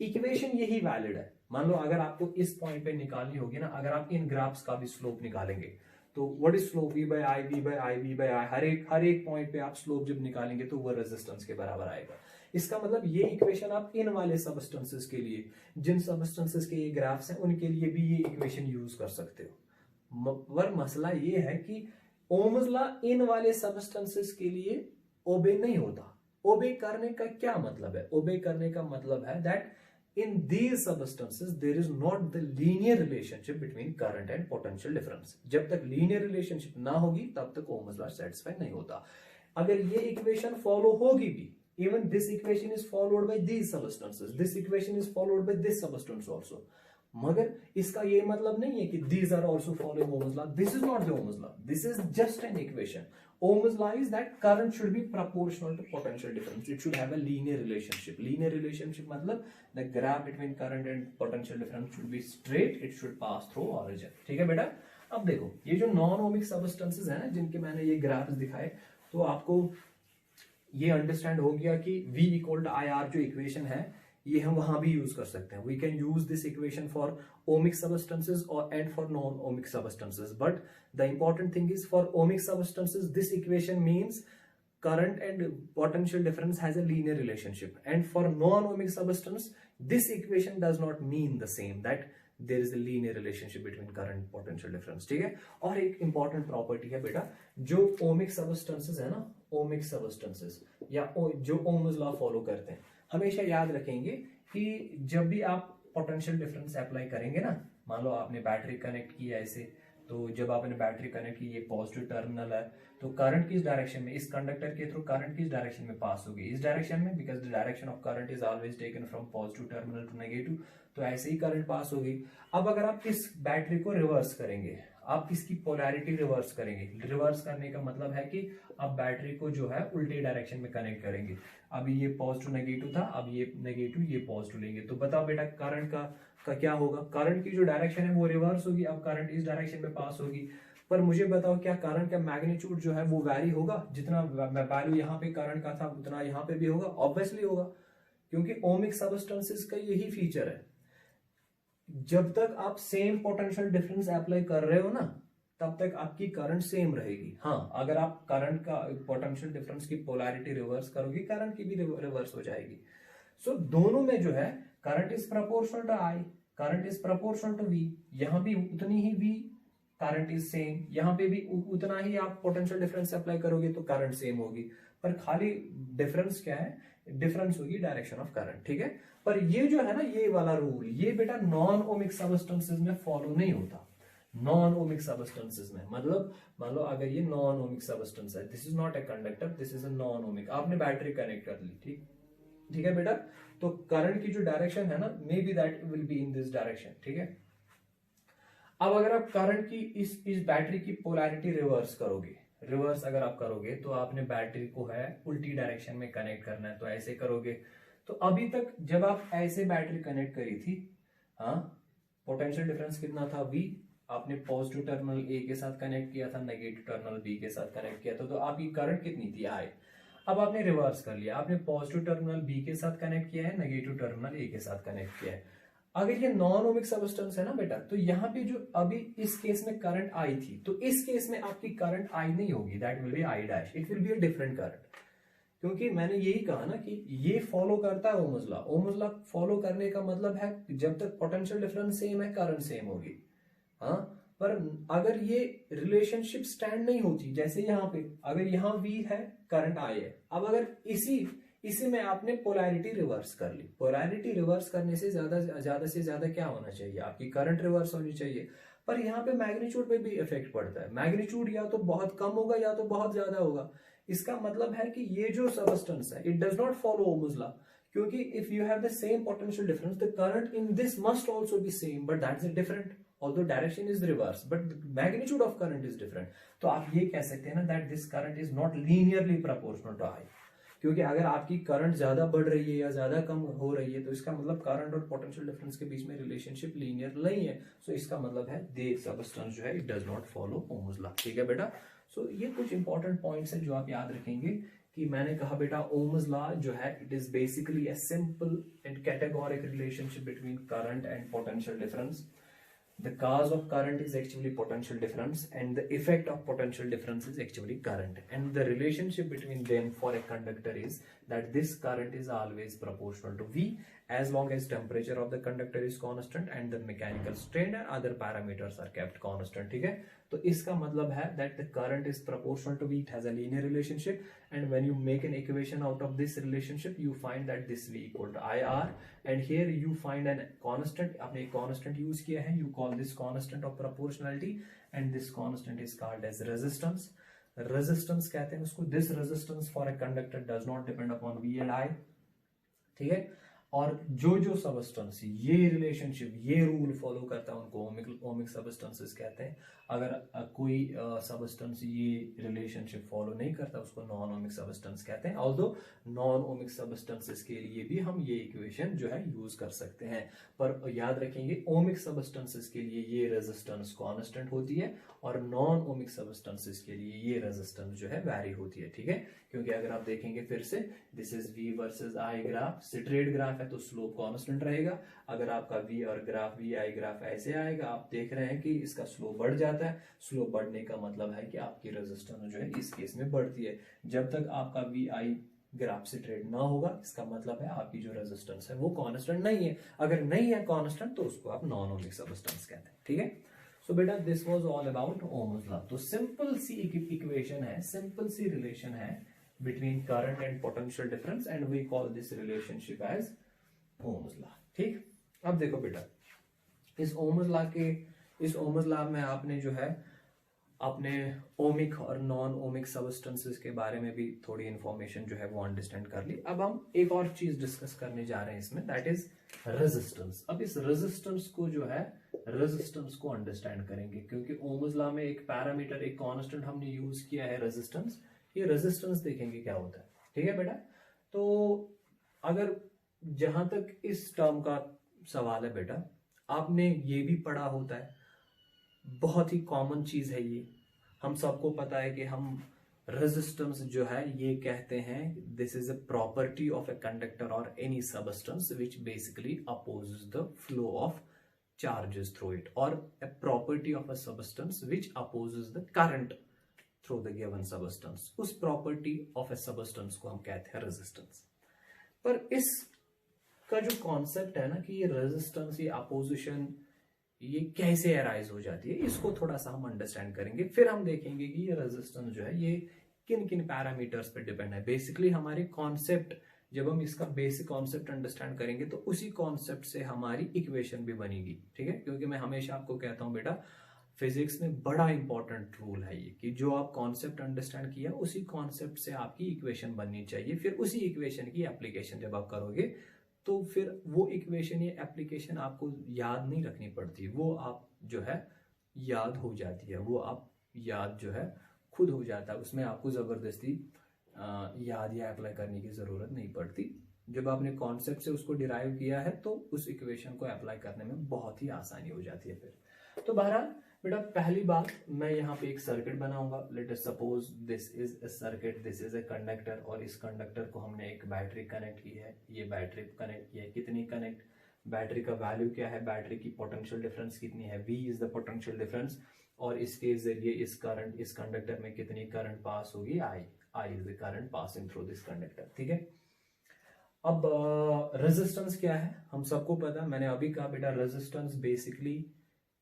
इक्वेशन यही वैलिड है। मान लो अगर आपको इस पॉइंट पे निकालनी होगी ना, अगर आप इन ग्राफ्स का भी स्लोप निकालेंगे तो what is slope, v by I, v by I, v by I, हर एक पॉइंट पे आप स्लोप जब निकालेंगे तो वो रेजिस्टेंस के बराबर आएगा। इसका मतलब ये इक्वेशन आप इन वाले सबस्टेंसेस के लिए, जिन सबस्टेंसेस के ये ग्राफ्स हैं उनके लिए भी ये इक्वेशन यूज कर सकते हो। पर मसला ये है कि ओम्स लॉ इन वाले सबस्टेंसेस के लिए ओबे नहीं होता। ओबे करने का क्या मतलब है, ओबे करने का मतलब है that in these substances there is not the linear relationship between current and potential difference। जब तक linear relationship ना होगी तब तक Ohm's law satisfy नहीं होता। अगर ये इक्वेशन फॉलो होगी भी, even this equation is followed by these substances, this equation is followed by this substance also, मगर इसका ये मतलब नहीं है कि these are also following Ohm's law। this is not the Ohm's law, this is just an equation। Ohm's law is that current should be proportional to potential difference, it should have a linear relationship। linear relationship मतलब the graph between current and potential difference should be straight, it should pass through origin, ठीक है बेटा। अब देखो ये जो non ohmic substances है ना, जिनके मैंने ये ग्राफ्स दिखाए, तो आपको ये अंडरस्टैंड हो गया कि V equal to I R जो इक्वेशन है ये हम वहां भी यूज कर सकते हैं। We can use this equation for ohmic substances और and for non ohmic substances, but the important thing is for ohmic substances this equation means current and potential difference has a linear relationship, and for non-ohmic substance this equation does not mean the same, that there is a linear relationship between current potential difference, ठीक है। और एक important property है बेटा, जो ohmic substances है ना, ohmic substances या जो ओम्स लॉ फॉलो करते हैं, हमेशा याद रखेंगे कि जब भी आप पोटेंशियल डिफरेंस अप्लाई करेंगे ना, मान लो आपने बैटरी कनेक्ट की ऐसे, तो जब आपने बैटरी कनेक्ट की, ये पॉजिटिव टर्मिनल है, तो करंट किस डायरेक्शन में, इस कंडक्टर के थ्रू करंट किस डायरेक्शन में पास होगी, इस डायरेक्शन में, because the direction of current is always taken from positive terminal to negative, तो ऐसे ही करंट पास होगी। अब अगर आप इस बैटरी को रिवर्स करेंगे, आप इसकी पोलैरिटी रिवर्स करेंगे, रिवर्स करने का मतलब है कि आप बैटरी को जो है उल्टे डायरेक्शन में कनेक्ट करेंगे। अभी ये पॉजिटिव नेगेटिव था, अब ये नेगेटिव ये पॉजिटिव लेंगे, तो बताओ बेटा करंट का क्या होगा, करंट की जो डायरेक्शन है वो रिवर्स होगी, अब करंट इस डायरेक्शन में पास होगी। पर मुझे बताओ क्या करंट का मैग्नीट्यूड जो है वो वैरी होगा, जितना वैल्यू यहाँ पे करंट का था उतना यहाँ पे भी होगा, ऑब्वियसली होगा, क्योंकि ओमिक सबस्टेंसेस का यही फीचर है, जब तक आप सेम पोटेंशियल डिफरेंस अप्लाई कर रहे हो ना तब तक आपकी करंट सेम रहेगी। हाँ, अगर आप करंट का पोटेंशियल डिफरेंस की पोलैरिटी रिवर्स करोगे, करंट की भी रिवर्स हो जाएगी। सो दोनों में जो है current is proportional to I, current is proportional to V, यहां भी उतनी ही वी करंट इज सेम, यहां पे भी उतना ही आप पोटेंशियल डिफरेंस अप्लाई करोगे तो करंट सेम होगी, पर खाली डिफरेंस क्या है, डिफरेंस होगी डायरेक्शन ऑफ करंट, ठीक है। पर ये जो है ना, ये वाला रूल, ये बेटा नॉन ओमिक सबस्टेंसेस में फॉलो नहीं होता। नॉन ओमिक सबस्टेंसेस में मतलब मान लो अगर ये नॉन ओमिक सबस्टेंस है, this is not a conductor, this is a non ohmic, आपने बैटरी कनेक्ट कर ली, ठीक है बेटा, तो करंट की जो डायरेक्शन है ना, may be that will be in this direction, ठीक है। अब अगर आप करंट की इस बैटरी की पोलैरिटी रिवर्स करोगे, रिवर्स अगर आप करोगे तो आपने बैटरी को है उल्टी डायरेक्शन में कनेक्ट करना है, तो ऐसे करोगे। तो अभी तक जब आप ऐसे बैटरी कनेक्ट करी थी, हाँ, पोटेंशियल डिफरेंस कितना था V, आपने पॉजिटिव टर्मिनल A के साथ कनेक्ट किया था, नेगेटिव टर्मिनल B के साथ कनेक्ट किया था, तो आपकी करंट कितनी थी I। अब आपने रिवर्स कर लिया, आपने पॉजिटिव टर्मिनल B के साथ कनेक्ट किया है, नेगेटिव टर्मिनल A के साथ कनेक्ट किया है। अगर ये नॉन ओमिक सबस्टेंस है ना बेटा, तो यहाँ पे जो अभी इस केस में करंट आई थी, तो इस केस में आपकी करंट आई नहीं होगी, that will be I dash, it will be a different current. क्योंकि मैंने यही कहा ना कि ये फॉलो करता है Ohm's law. Ohm's law follow करने का मतलब है जब तक पोटेंशियल डिफरेंस सेम है करंट सेम होगी, हाँ। पर अगर ये रिलेशनशिप स्टैंड नहीं होती, जैसे यहाँ पे अगर यहाँ V है, करंट I है, अब अगर इसी में आपने पोलैरिटी रिवर्स कर ली, पोलैरिटी रिवर्स करने से ज्यादा से ज्यादा क्या होना चाहिए, आपकी करंट रिवर्स होनी चाहिए। पर यहाँ पे मैग्नीट्यूड पे भी इफेक्ट पड़ता है, मैग्नीट्यूड या तो बहुत कम होगा या तो बहुत ज्यादा होगा। इसका मतलब है कि ये जो सबस्टेंस है it does not follow Ohm's law, क्योंकि if you have the same potential difference the current in this must also be same, but that's different, although direction is reverse but magnitude of current is different। तो आप ये कह सकते हैं ना that this current is not linearly proportional to I, क्योंकि अगर आपकी करंट ज्यादा बढ़ रही है या ज्यादा कम हो रही है तो इसका मतलब करंट और पोटेंशियल डिफरेंस के बीच में रिलेशनशिप लीनियर नहीं है। सो इसका मतलब है दे सबस्टेंस जो है it does not follow Ohm's law, ठीक है बेटा। सो ये कुछ इंपॉर्टेंट पॉइंट्स है जो आप याद रखेंगे कि मैंने कहा बेटा ओम्स लॉ जो है it is basically a simple and categoric relationship between current and potential difference। The cause of current is actually potential difference and the effect of potential difference is actually current, and the relationship between them for a conductor is that this current is always proportional to V as long as temperature of the conductor is constant and the mechanical strain and other parameters are kept constant, ठीक है। तो इसका मतलब है that the current is proportional to V, it has a linear relationship, and when you make an equation out of this relationship you find that this V equal to IR, and here you find an constant, आपने एक constant use किया है, you call this constant of proportionality and this constant is called as resistance। resistance कहते हैं उसको, this resistance for a conductor does not depend upon V and I, ठीक है। और जो सबस्टेंस ये रिलेशनशिप ये रूल फॉलो करता है उनको ओमिक सबस्टेंसेस कहते हैं। अगर कोई सबस्टेंस ये रिलेशनशिप फॉलो नहीं करता उसको नॉन ओमिक सबस्टेंस कहते हैं। ऑल्दो नॉन ओमिक सबस्टेंसेस के लिए भी हम ये इक्वेशन जो है यूज कर सकते हैं, पर याद रखेंगे ओमिक सबस्टेंसेस के लिए ये रेजिस्टेंस कांस्टेंट होती है और नॉन ओमिक सबस्टेंसेस के लिए ये रेजिस्टेंस जो है वैरी होती है, ठीक है। क्योंकि अगर आप देखेंगे फिर से this is V versus I graph, straight graph है तो स्लोप कांस्टेंट रहेगा। अगर आपका V और ग्राफ V I ग्राफ ऐसे आएगा, आप देख रहे हैं कि इसका स्लोप बढ़ जाता है, स्लोप बढ़ने का मतलब है कि आपकी रेजिस्टेंस जो है इस केस में बढ़ती है। जब तक आपका V I ग्राफ से ट्रेड ना होगा इसका मतलब है आपकी जो रेजिस्टेंस है वो कांस्टेंट नहीं है। अगर नहीं है कांस्टेंट तो उसको आप नॉन ओमिक सबस्टेंस कहते हैं, ठीक है। सो बेटा this was all about Ohm's law. तो सिंपल सी इक्वेशन है, सिंपल सी रिलेशन है between current and potential difference and we call this relationship as Ohm's law, ठीक। अब देखो बेटा इस ओम्स लॉ में आपने जो है अपने ओमिक और नॉन ओमिक सबस्टेंसेस के बारे में भी थोड़ी इंफॉर्मेशन जो है वो अंडरस्टैंड कर ली। अब हम एक और चीज डिस्कस करने जा रहे हैं इसमें, दैट इज रेजिस्टेंस। अब इस रेजिस्टेंस को जो है रेजिस्टेंस को अंडरस्टैंड करेंगे, क्योंकि ओम्स लॉ में एक पैरामीटर एक कांस्टेंट हमने यूज किया है रेजिस्टेंस। ये रेजिस्टेंस देखेंगे क्या होता है, ठीक है बेटा। तो अगर जहां तक इस टर्म का सवाल है बेटा, आपने ये भी पढ़ा होता है, बहुत ही कॉमन चीज है ये, हम सबको पता है कि हम रेजिस्टेंस जो है ये कहते हैं this is a property of a conductor और any substance which basically opposes the flow of charges through it, और a property of a substance which opposes the current through the given substance। उस property of A substance को हम कहते हैं resistance. पर इस का जो कॉन्सेप्ट है ना कि ये रेजिस्टेंस ये अपोजिशन ये कैसे अराइज हो जाती है, इसको थोड़ा सा हम अंडरस्टैंड करेंगे। फिर हम देखेंगे कि ये रेजिस्टेंस जो है ये किन किन पैरामीटर्स पे डिपेंड है। बेसिकली हमारी कॉन्सेप्ट, जब हम इसका बेसिक कॉन्सेप्ट अंडरस्टैंड करेंगे तो उसी कॉन्सेप्ट से हमारी इक्वेशन भी बनेगी, ठीक है। क्योंकि मैं हमेशा आपको कहता हूं बेटा फिजिक्स में बड़ा इंपॉर्टेंट रूल है ये कि जो आप कॉन्सेप्ट अंडरस्टैंड किया उसी कॉन्सेप्ट से आपकी इक्वेशन बननी चाहिए। फिर उसी इक्वेशन की एप्लीकेशन जब आप करोगे तो फिर वो इक्वेशन या एप्लीकेशन आपको याद नहीं रखनी पड़ती, वो आप जो है याद हो जाती है, वो आप याद जो है खुद हो जाता है, उसमें आपको ज़बरदस्ती याद या अप्लाई करने की ज़रूरत नहीं पड़ती। जब आपने कॉन्सेप्ट से उसको डिराइव किया है तो उस इक्वेशन को अप्लाई करने में बहुत ही आसानी हो जाती है फिर। तो बहरहाल बेटा पहली बात, मैं यहाँ पे एक सर्किट बनाऊंगा। Let us suppose this is a circuit, this is a conductor, और इस कंडक्टर को हमने एक बैटरी कनेक्ट की है, ये बैटरी कनेक्ट की है। कितनी कनेक्ट, बैटरी का वैल्यू क्या है, बैटरी की पोटेंशियल डिफरेंस कितनी है, V is the potential difference, और इसके जरिए इस करंट, इस कंडक्टर में कितनी करंट पास होगी, I is the current passing through this conductor. ठीक है, अब रेजिस्टेंस क्या है, हम सबको पता है, मैंने अभी कहा बेटा resistance basically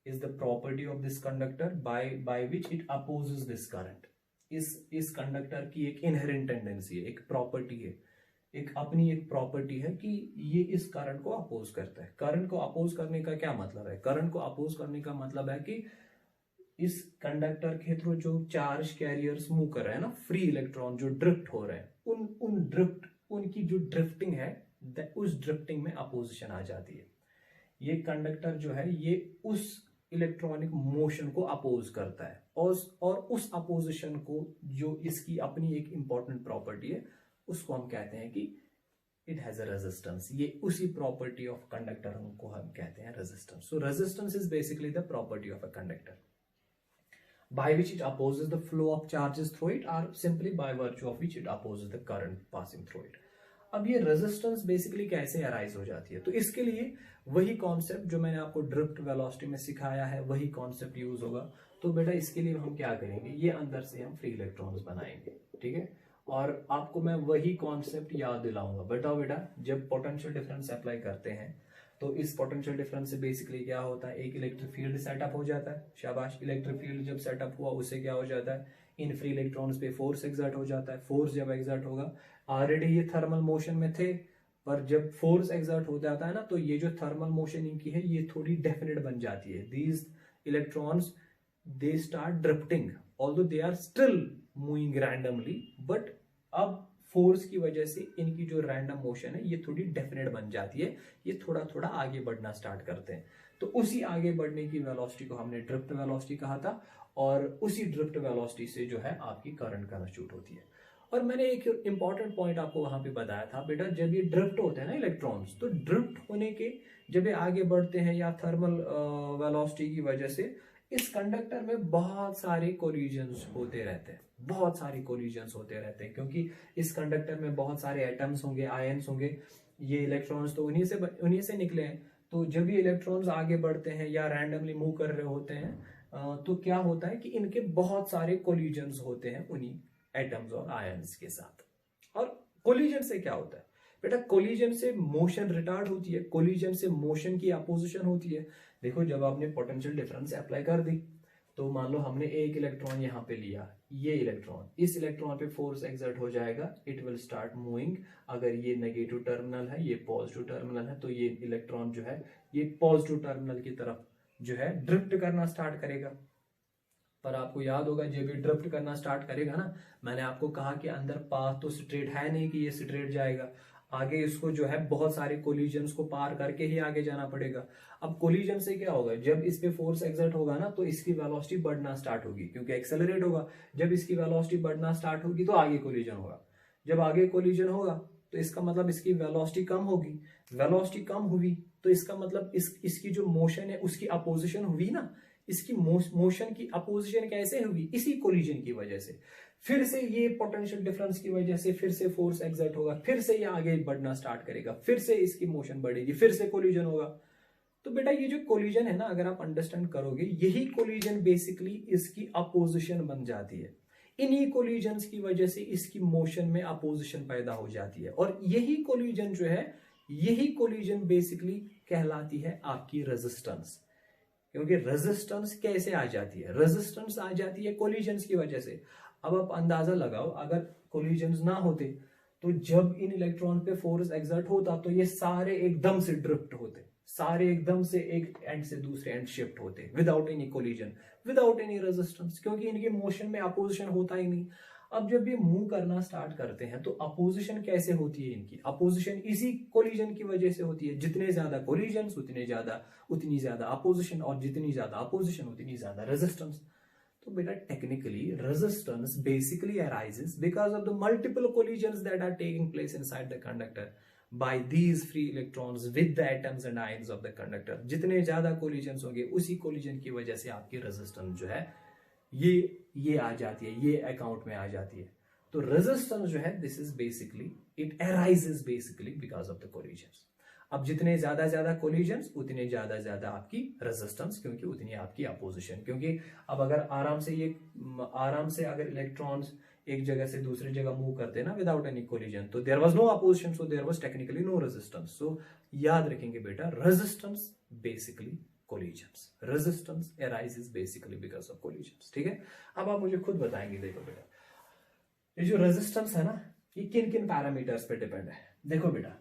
is the property of this conductor by which it opposes this current. इस कंडक्टर की एक इनहेरेंट टेंडेंसी है, एक प्रॉपर्टी है, एक अपनी एक प्रॉपर्टी है कि ये इस करंट को अपोज करता है। करंट को अपोज करने का क्या मतलब है, करंट को अपोज करने का मतलब है कि इस कंडक्टर के थ्रू जो चार्ज कैरियर्स मूव कर रहे हैं ना, फ्री इलेक्ट्रॉन जो ड्रिफ्ट हो रहे हैं, उनकी जो ड्रिफ्टिंग है, उस ड्रिफ्टिंग में अपोजिशन आ जाती है। ये कंडक्टर जो है ये उस इलेक्ट्रॉनिक मोशन को अपोज करता है, और उस अपोजिशन को, जो इसकी अपनी एक इंपॉर्टेंट प्रॉपर्टी है, उसको हम कहते हैं कि इट हैज अ रेजिस्टेंस। ये उसी प्रॉपर्टी ऑफ कंडक्टर को हम कहते हैं resistance. So resistance is basically the property of a conductor by which it opposes the flow of charges through it, or simply by virtue of which it opposes the current passing through it। अब ये resistance basically कैसे arise हो जाती है, तो इसके लिए वही कॉन्सेप्ट जो मैंने आपको ड्रिफ्ट वेलोसिटी में सिखाया है, वही कॉन्सेप्ट यूज होगा। तो बेटा इसके लिए हम क्या करेंगे, ये अंदर से हम फ्री इलेक्ट्रॉन्स बनाएंगे। ठीक है, और आपको मैं वही कॉन्सेप्ट याद दिलाऊंगा। बताओ बेटा, जब पोटेंशियल डिफरेंस अप्लाई करते हैं तो इस पोटेंशियल डिफरेंस से बेसिकली क्या होता है, एक इलेक्ट्रिक फील्ड सेटअप हो जाता है। शाबाश, इलेक्ट्रिक फील्ड जब सेटअप हुआ उससे क्या हो जाता है, इन फ्री इलेक्ट्रॉन्स पे फोर्स एग्जर्ट हो जाता है। फोर्स जब एग्जर्ट होगा, ऑलरेडी ये थर्मल मोशन में थे, पर जब फोर्स एग्जर्ट हो जाता है ना, तो ये जो थर्मल मोशन इनकी है ये थोड़ी डेफिनेट बन जाती है। These electrons they start drifting, although they are still moving randomly, but अब फोर्स की वजह से इनकी जो रैंडम मोशन है ये थोड़ी डेफिनेट बन जाती है, ये थोड़ा थोड़ा आगे बढ़ना स्टार्ट करते हैं। तो उसी आगे बढ़ने की वेलोसिटी को हमने ड्रिफ्ट वेलोसिटी कहा था, और उसी ड्रिफ्ट वेलोसिटी से जो है आपकी करंट कंस्टिट्यूट होती है। और मैंने एक इंपॉर्टेंट पॉइंट आपको वहां पे बताया था बेटा, जब ये ड्रिफ्ट होते हैं ना इलेक्ट्रॉन्स, तो ड्रिफ्ट होने के जब ये आगे बढ़ते हैं या थर्मल वेलोसिटी की वजह से इस कंडक्टर में बहुत सारे कोलिजन्स होते रहते हैं, बहुत सारे कोलिजन्स होते रहते हैं, क्योंकि इस कंडक्टर में बहुत सारे एटम्स होंगे, आयन्स होंगे। ये इलेक्ट्रॉन्स तो उन्हीं से निकले हैं। तो जब ये इलेक्ट्रॉन्स आगे बढ़ते हैं या रैंडमली मूव कर रहे होते हैं, तो क्या होता है कि इनके बहुत सारे कोलिजन्स होते हैं उन्हीं एटम्स और आयन्स के साथ। और कोलिजन से क्या होता है बेटा, कोलिजन से मोशन रिटार्ड होती है, कोलिजन से मोशन की अपोजिशन होती है। देखो, जब आपने पोटेंशियल डिफरेंस अप्लाई कर दी, तो मान लो हमने एक इलेक्ट्रॉन यहाँ पे लिया, ये इलेक्ट्रॉन, इस इलेक्ट्रॉन पे फोर्स एक्सर्ट हो जाएगा, इट विल स्टार्ट मूविंग। अगर ये नेगेटिव टर्मिनल है, ये पॉजिटिव टर्मिनल है, तो ये इलेक्ट्रॉन जो है ये पॉजिटिव टर्मिनल की तरफ जो है ड्रिफ्ट करना स्टार्ट करेगा। पर आपको याद होगा, जब ये ड्रिफ्ट करना स्टार्ट करेगा ना, मैंने आपको कहा कि अंदर पाथ तो स्ट्रेट है नहीं कि ये स्ट्रेट जाएगा, आगे इसको जो है बहुत सारे कोलिजन्स को पार करके ही आगे जाना पड़ेगा। अब कोलिजन से क्या होगा, जब इस पे फोर्स एक्सर्ट होगा ना, तो इसकी वेलोसिटी बढ़ना स्टार्ट होगी, क्योंकि एक्सेलरेट होगा। जब इसकी वेलोसिटी बढ़ना स्टार्ट होगी तो आगे कोलिजन होगा। जब आगे कोलिजन होगा तो इसका मतलब इसकी वेलोसिटी कम होगी। वेलोसिटी कम हुई तो इसका मतलब इसकी जो मोशन है उसकी अपोजिशन हुई ना। इसकी मोशन की अपोजिशन कैसे हुई, इसी कोलिजन की वजह से। फिर से ये पोटेंशियल डिफरेंस की वजह से फिर से फोर्स एक्सर्ट होगा, फिर से ये आगे बढ़ना स्टार्ट करेगा, फिर से इसकी मोशन बढ़ेगी, फिर से कोलिजन होगा। तो बेटा ये जो कोलिजन है ना, अगर आप अंडरस्टैंड करोगे, यही कोलिजन बेसिकली इसकी अपोजिशन बन जाती है। इन्हीं कोलिजन्स की वजह से इसकी मोशन में अपोजिशन पैदा हो जाती है, और यही कोलिजन जो है, यही कोलिजन बेसिकली कहलाती है आपकी रेजिस्टेंस। क्योंकि रेजिस्टेंस कैसे आ जाती है, रेजिस्टेंस आ जाती है कोलिजन्स की वजह से। अब आप अंदाजा लगाओ, अगर कोलिजन्स ना होते तो जब इन इलेक्ट्रॉन पे फोर्स एक्सर्ट होता तो ये सारे एकदम से ड्रिफ्ट होते, सारे एकदम से एक एंड से दूसरे एंड शिफ्ट होते, without any collision, without any resistance, क्योंकि इनकी मोशन में अपोजिशन होता ही नहीं। अब जब ये मूव करना स्टार्ट करते हैं तो अपोजिशन कैसे होती है इनकी? अपोजिशन इसी कोलिजन की वजह से होती है। जितने ज्यादा कोलिजन्स उतनी ज्यादा अपोजिशन, और जितनी ज्यादा अपोजिशन उतनी ज्यादा रेजिस्टेंस। तो बेटा technically resistance basically arises because of the multiple collisions that are taking place inside the conductor by these free electrons with the atoms and ions of the conductor. जितने ज्यादा collisions होंगे उसी collision की वजह से आपकी रेजिस्टेंस जो है ये आ जाती है, ये अकाउंट में आ जाती है। तो रेजिस्टेंस जो है this is basically it arises basically because of the collisions. अब जितने ज्यादा कोलिजन्स उतने ज्यादा आपकी रेजिस्टेंस, क्योंकि उतनी आपकी अपोजिशन। क्योंकि अब अगर आराम से अगर इलेक्ट्रॉन्स एक जगह से दूसरी जगह मूव करते ना विदाउट एनी कोलिजन, तो there was no opposition, so there was technically no resistance. So याद रखेंगे बेटा, resistance basically collisions, resistance arises basically because of collisions. ठीक है, अब आप मुझे खुद बताएंगे। देखो बेटा, ये जो रेजिस्टेंस है ना, ये किन किन पैरामीटर्स पे डिपेंड है। देखो बेटा,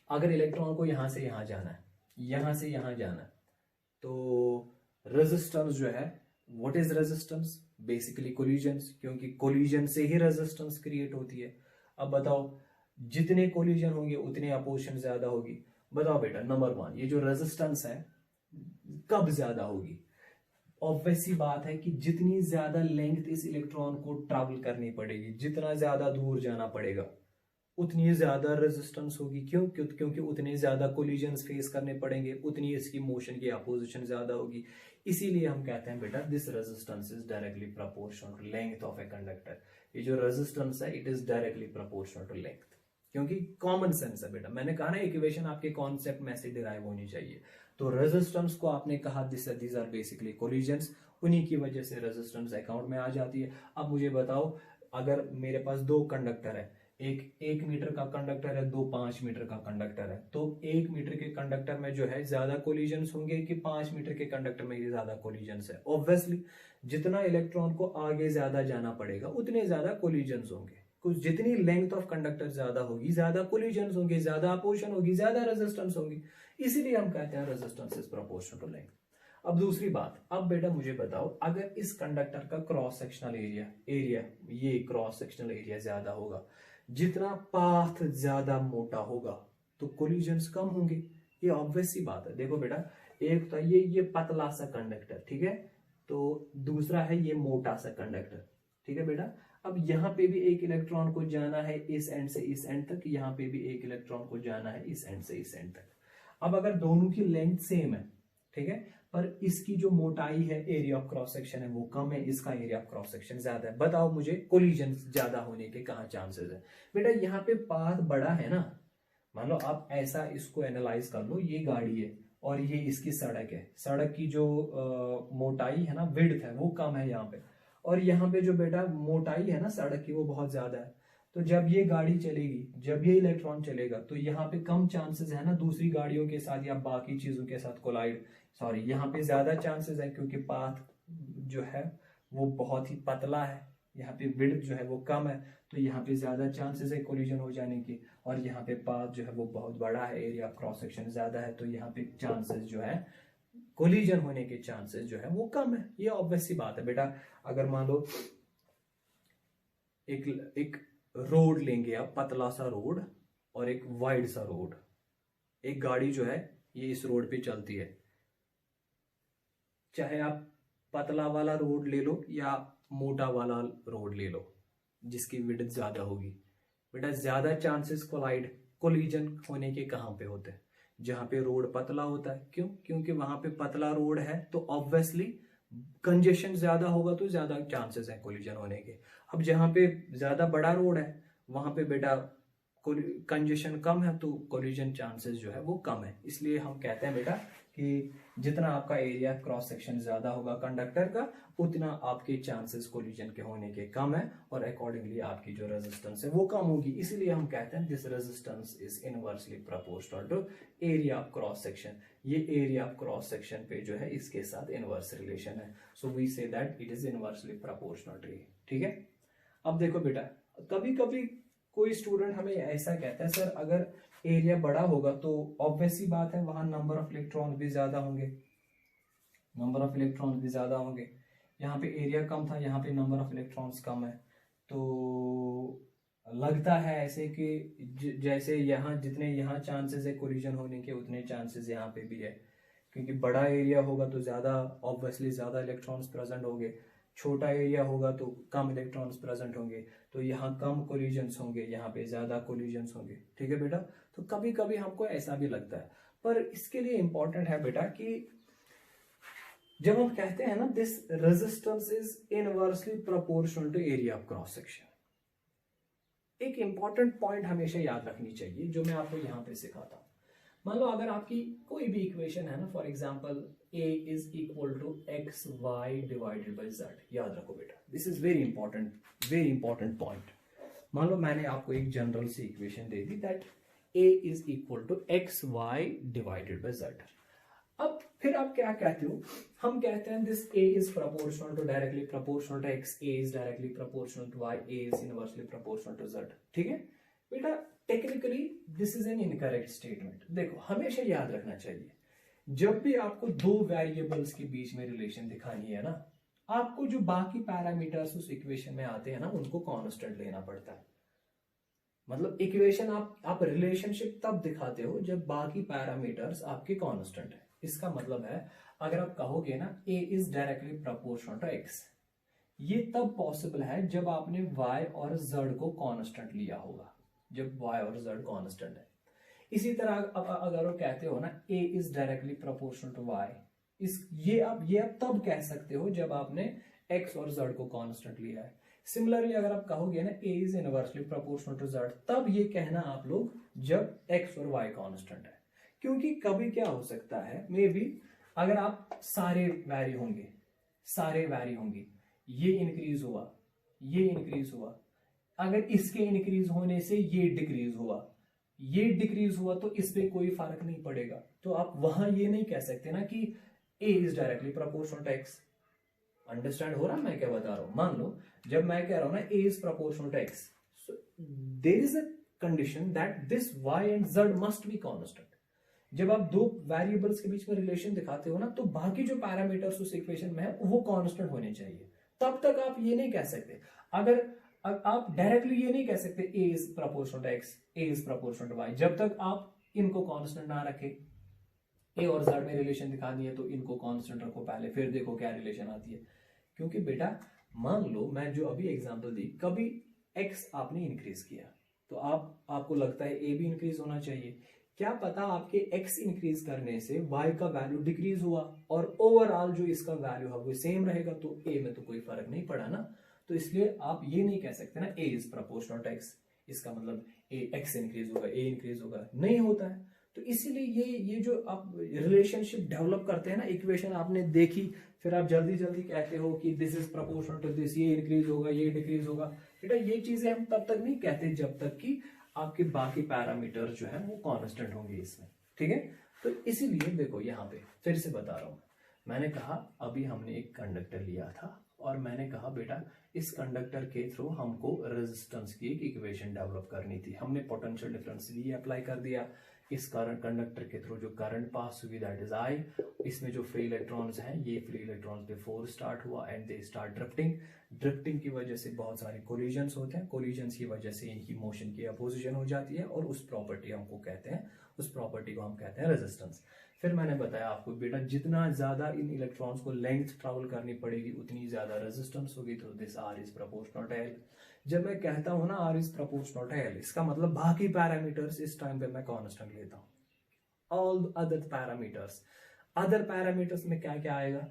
अगर इलेक्ट्रॉन को यहां से यहां जाना है, यहां से यहां जाना है, तो रेजिस्टेंस जो है, what is resistance? Basically collisions, क्योंकि कोलिजन से ही रेजिस्टेंस क्रिएट होती है। अब बताओ, जितने कोलिजन होंगे उतने अपोजिशन ज्यादा होगी। बताओ बेटा, नंबर 1, ये जो रेजिस्टेंस है कब ज्यादा होगी? ऑब्वियस सी बात है कि जितनी ज्यादा लेंथ इस इलेक्ट्रॉन को ट्रैवल करनी पड़ेगी, जितना ज्यादा दूर जाना पड़ेगा, उतनी ज्यादा रेजिस्टेंस होगी। क्यों? क्योंकि उतने ज्यादा कोलिजन्स फेस करने पड़ेंगे, उतनी इसकी मोशन की अपोजिशन ज्यादा होगी। इसीलिए हम कहते हैं बेटा, this resistance is directly proportional to length of a conductor. ये जो रेजिस्टेंस है, it is directly proportional to length, क्योंकि कॉमन सेंस है बेटा। मैंने कहा ना, इक्वेशन आपके कॉन्सेप्ट में से डिराइव होनी चाहिए। तो रेजिस्टेंस को आपने कहा दीज आर बेसिकली कोलिजन्स, उन्हीं की वजह से रेजिस्टेंस अकाउंट में आ जाती है। अब मुझे बताओ, अगर मेरे पास 2 कंडक्टर है, एक 1 मीटर का कंडक्टर है, 2 5 मीटर का कंडक्टर है, तो 1 मीटर के कंडक्टर में जो है ज्यादा कोलिजन्स होंगे कि 5 मीटर के कंडक्टर में ज्यादा कोलिजन्स है? ऑब्वियसली जितना इलेक्ट्रॉन को आगे ज्यादा जाना पड़ेगा उतने ज्यादा कोलिजन्स होंगे। कुछ जितनी लेंथ ऑफ कंडक्टर ज्यादा होगी, ज्यादा कोलिजन्स होंगे, ज्यादा अपोजिशन होगी, ज्यादा रेजिस्टेंस होगी। इसीलिए हम कहते हैं resistance is proportional to length. अब दूसरी बात, अब बेटा मुझे बताओ, अगर इस कंडक्टर का क्रॉस सेक्शनल एरिया ये क्रॉस सेक्शनल एरिया ज्यादा होगा, जितना पाथ ज्यादा मोटा होगा तो कोलिजन्स कम होंगे। ये ऑब्वियस सी बात है। देखो बेटा, एक तो ये पतला सा कंडक्टर, ठीक है, तो दूसरा है ये मोटा सा कंडक्टर, ठीक है बेटा। अब यहाँ पे भी एक इलेक्ट्रॉन को जाना है इस एंड से इस एंड तक, यहाँ पे भी एक इलेक्ट्रॉन को जाना है इस एंड से इस एंड तक। अब अगर दोनों की लेंथ सेम है, ठीक है, पर इसकी जो मोटाई है, एरिया ऑफ क्रॉस सेक्शन है, वो कम है, इसका एरिया ऑफ क्रॉस सेक्शन ज्यादा है। बताओ मुझे कोलिजन ज्यादा होने के कहाँ चांसेस है? बेटा यहाँ पे पाथ बड़ा है ना, मान लो आप ऐसा इसको एनालाइज कर लो, ये गाड़ी है और ये इसकी सड़क है, सड़क की जो मोटाई है ना, विड्थ है, वो कम है यहाँ पे, और यहाँ पे जो बेटा मोटाई है ना सड़क की, वो बहुत ज्यादा है। तो जब ये गाड़ी चलेगी, जब ये इलेक्ट्रॉन चलेगा, तो यहाँ पे कम चांसेस है ना दूसरी गाड़ियों के साथ या बाकी चीजों के साथ कोलाइड, सॉरी यहाँ पे ज्यादा चांसेस है, क्योंकि पाथ जो है वो बहुत ही पतला है, यहाँ पे विड्थ जो है वो कम है, तो यहाँ पे ज्यादा चांसेस है कोलिजन हो जाने की। और यहाँ पे पाथ जो है वो बहुत बड़ा है, एरिया ऑफ क्रॉस सेक्शन ज्यादा है, तो यहाँ पे चांसेस जो है कोलिजन होने के चांसेस जो है वो कम है। ये ऑब्वियस सी बात है बेटा। अगर मान लो एक रोड लेंगे आप, पतला सा रोड और एक वाइड सा रोड, एक गाड़ी जो है ये इस रोड पे चलती है, चाहे आप पतला वाला रोड ले लो या मोटा वाला रोड ले लो जिसकी विड्थ ज्यादा होगी, बेटा ज्यादा चांसेस कोलिजन होने के कहाँ पे होते हैं? जहां पे रोड पतला होता है। क्यों? क्योंकि वहां पे पतला रोड है तो ऑब्वियसली कंजेशन ज्यादा होगा, तो ज्यादा चांसेस है कोलिजन होने के। अब जहां पे ज्यादा बड़ा रोड है वहां पे बेटा कंजेशन कम है, तो कोलिजन चांसेस जो है वो कम है। इसलिए हम कहते हैं बेटा कि जितना आपका एरिया क्रॉस सेक्शन ज्यादा होगा कंडक्टर का, उतना आपके चांसेस कोलिजन के होने के कम है, और अकॉर्डिंगली आपकी जो रेजिस्टेंस है वो कम होगी। इसीलिए हम कहते हैं this resistance is inversely proportional to area of cross section. ये एरिया ऑफ क्रॉस सेक्शन पे जो है इसके साथ इनवर्स रिलेशन है, so we say that it is inversely proportional to. ठीक है, अब देखो बेटा, कभी कभी कोई स्टूडेंट हमें ऐसा कहता है, सर अगर एरिया बड़ा होगा तो ऑब्वियस सी बात है वहां नंबर ऑफ इलेक्ट्रॉन भी ज्यादा होंगे, नंबर ऑफ इलेक्ट्रॉन्स भी ज्यादा होंगे। यहाँ पे एरिया कम था, यहाँ पे नंबर ऑफ इलेक्ट्रॉन्स कम है, तो लगता है ऐसे कि जैसे यहाँ जितने यहाँ चांसेस है कोलिजन होने के, उतने चांसेस यहाँ पे भी है, क्योंकि बड़ा एरिया होगा तो ज़्यादा ऑब्वियसली ज़्यादा इलेक्ट्रॉन्स प्रेजेंट होंगे, छोटा एरिया होगा तो कम इलेक्ट्रॉन्स प्रेजेंट होंगे, तो यहाँ कम कोलिजन्स होंगे, यहाँ पे ज़्यादा कोलिजन्स होंगे। ठीक है बेटा, तो कभी कभी हमको ऐसा भी लगता है, पर इसके लिए इंपॉर्टेंट है बेटा कि जब हम कहते हैं ना this resistance is inversely proportional to area of cross section, एक इंपॉर्टेंट पॉइंट हमेशा याद रखनी चाहिए जो मैं आपको यहाँ पे सिखाता हूँ। मान लो अगर आपकी कोई भी इक्वेशन है ना, for example a is equal to X Y divided by z, याद रखो बेटा, this is very important point. मान लो मैंने आपको एक जनरल सी इक्वेशन दे दी that a is equal to X Y divided by z। अब फिर आप क्या कहते हो, हम कहते हैं this a is proportional to directly proportional to x, a is directly proportional to y, a is inversely proportional to z। ठीक है बेटा, technically this is an incorrect statement. देखो हमेशा याद रखना चाहिए, जब भी आपको दो वेरिएबल्स के बीच में रिलेशन दिखानी है ना, आपको जो बाकी पैरामीटर्स उस इक्वेशन में आते हैं ना, उनको कांस्टेंट लेना पड़ता है। मतलब इक्वेशन आप रिलेशनशिप तब दिखाते हो जब बाकी पैरामीटर्स आपके कांस्टेंट है। इसका मतलब है अगर आप कहोगे ना a is directly proportional to x, ये तब पॉसिबल है जब आपने y और z को कांस्टेंट लिया होगा, जब y और z कांस्टेंट है। इसी तरह अगर वो कहते हो ना a is directly proportional to y, ये आप तब कह सकते हो जब आपने x और z को कांस्टेंट लिया है। सिमिलरली अगर आप कहोगे ना a is inversely proportional to z, तब ये कहना आप लोग जब x और y कांस्टेंट है। क्योंकि कभी क्या हो सकता है, मे बी अगर आप सारे वैरी होंगे, ये इंक्रीज हुआ, अगर इसके इंक्रीज होने से ये डिक्रीज हुआ तो इस पे कोई फर्क नहीं पड़ेगा। तो आप वहां ये नहीं कह सकते ना कि a is directly proportional to x। Understand हो रहा है मैं क्या बता रहा हूं? मान लो जब मैं कह रहा हूं ना a is proportional to x, so there is a condition that this y and z must be constant. जब आप दो वेरिएबल्स के बीच में रिलेशन दिखाते हो ना, तो बाकी जो पैरामीटर्स उस इक्वेशन में है वो कांस्टेंट होने चाहिए। तब तक आप ये नहीं कह सकते, अगर आप डायरेक्टली ये नहीं कह सकते a is proportional to x, a is proportional to y, जब तक आप इनको कांस्टेंट ना रखे। a और z में रिलेशन दिखानी है तो इनको कांस्टेंट रखो पहले, फिर देखो क्या रिलेशन आती है। क्योंकि बेटा मान लो मैं जो अभी एग्जांपल दी, कभी x आपने इंक्रीज किया तो आपको लगता है a भी इंक्रीज होना चाहिए। क्या पता आपके x इंक्रीज करने से y का वैल्यू डिक्रीज हुआ और ओवरऑल जो इसका वैल्यू है वो सेम रहेगा, तो a में तो कोई फर्क नहीं पड़ा ना। तो इसलिए आप ये नहीं कह सकते ना a is proportional to x, इसका मतलब x इंक्रीज होगा, नहीं होता है। तो इसीलिए ये जो आप रिलेशनशिप डेवलप करते हैं ना, इक्वेशन आपने देखी, फिर आप जल्दी जल्दी कहते हो कि this is proportional to this, ये इंक्रीज होगा, ये डिक्रीज होगा। बेटा ये चीजें हम तब तक नहीं कहते जब तक कि आपके बाकी पैरामीटर जो है वो कांस्टेंट होंगे इसमें। ठीक है, तो इसीलिए देखो यहाँ पे फिर से बता रहा हूं, मैंने कहा अभी हमने एक कंडक्टर लिया था और मैंने कहा बेटा इस कंडक्टर के थ्रू हमको रेजिस्टेंस की एक इक्वेशन डेवलप करनी थी। हमने पोटेंशियल डिफरेंस भी अप्लाई कर दिया। इस करंट कंडक्टर के थ्रू जो करंट पास हुई दैट इज आई, इसमें जो फ्री इलेक्ट्रॉन्स हैं, ये फ्री इलेक्ट्रॉन्स बिफोर स्टार्ट हुआ एंड दे स्टार्ट ड्रिफ्टिंग की वजह से बहुत सारे कोलिजन्स होते हैं, कोलिजन्स की वजह से इनकी मोशन की अपोजिशन हो जाती है और उस प्रॉपर्टी को हम कहते हैं रेजिस्टेंस। फिर मैंने बताया आपको बेटा जितना ज्यादा इन इलेक्ट्रॉन्स को लेंथ ट्रैवल करनी पड़ेगी उतनी ज्यादा रेजिस्टेंस होगी, तो this R is proportional to L. जब मैं कहता हूं ना R is proportional to L, इसका मतलब बाकी पैरामीटर्स इस टाइम पे मैं कांस्टेंट लेता हूं। ऑल अदर पैरामीटर्स में क्या क्या आएगा,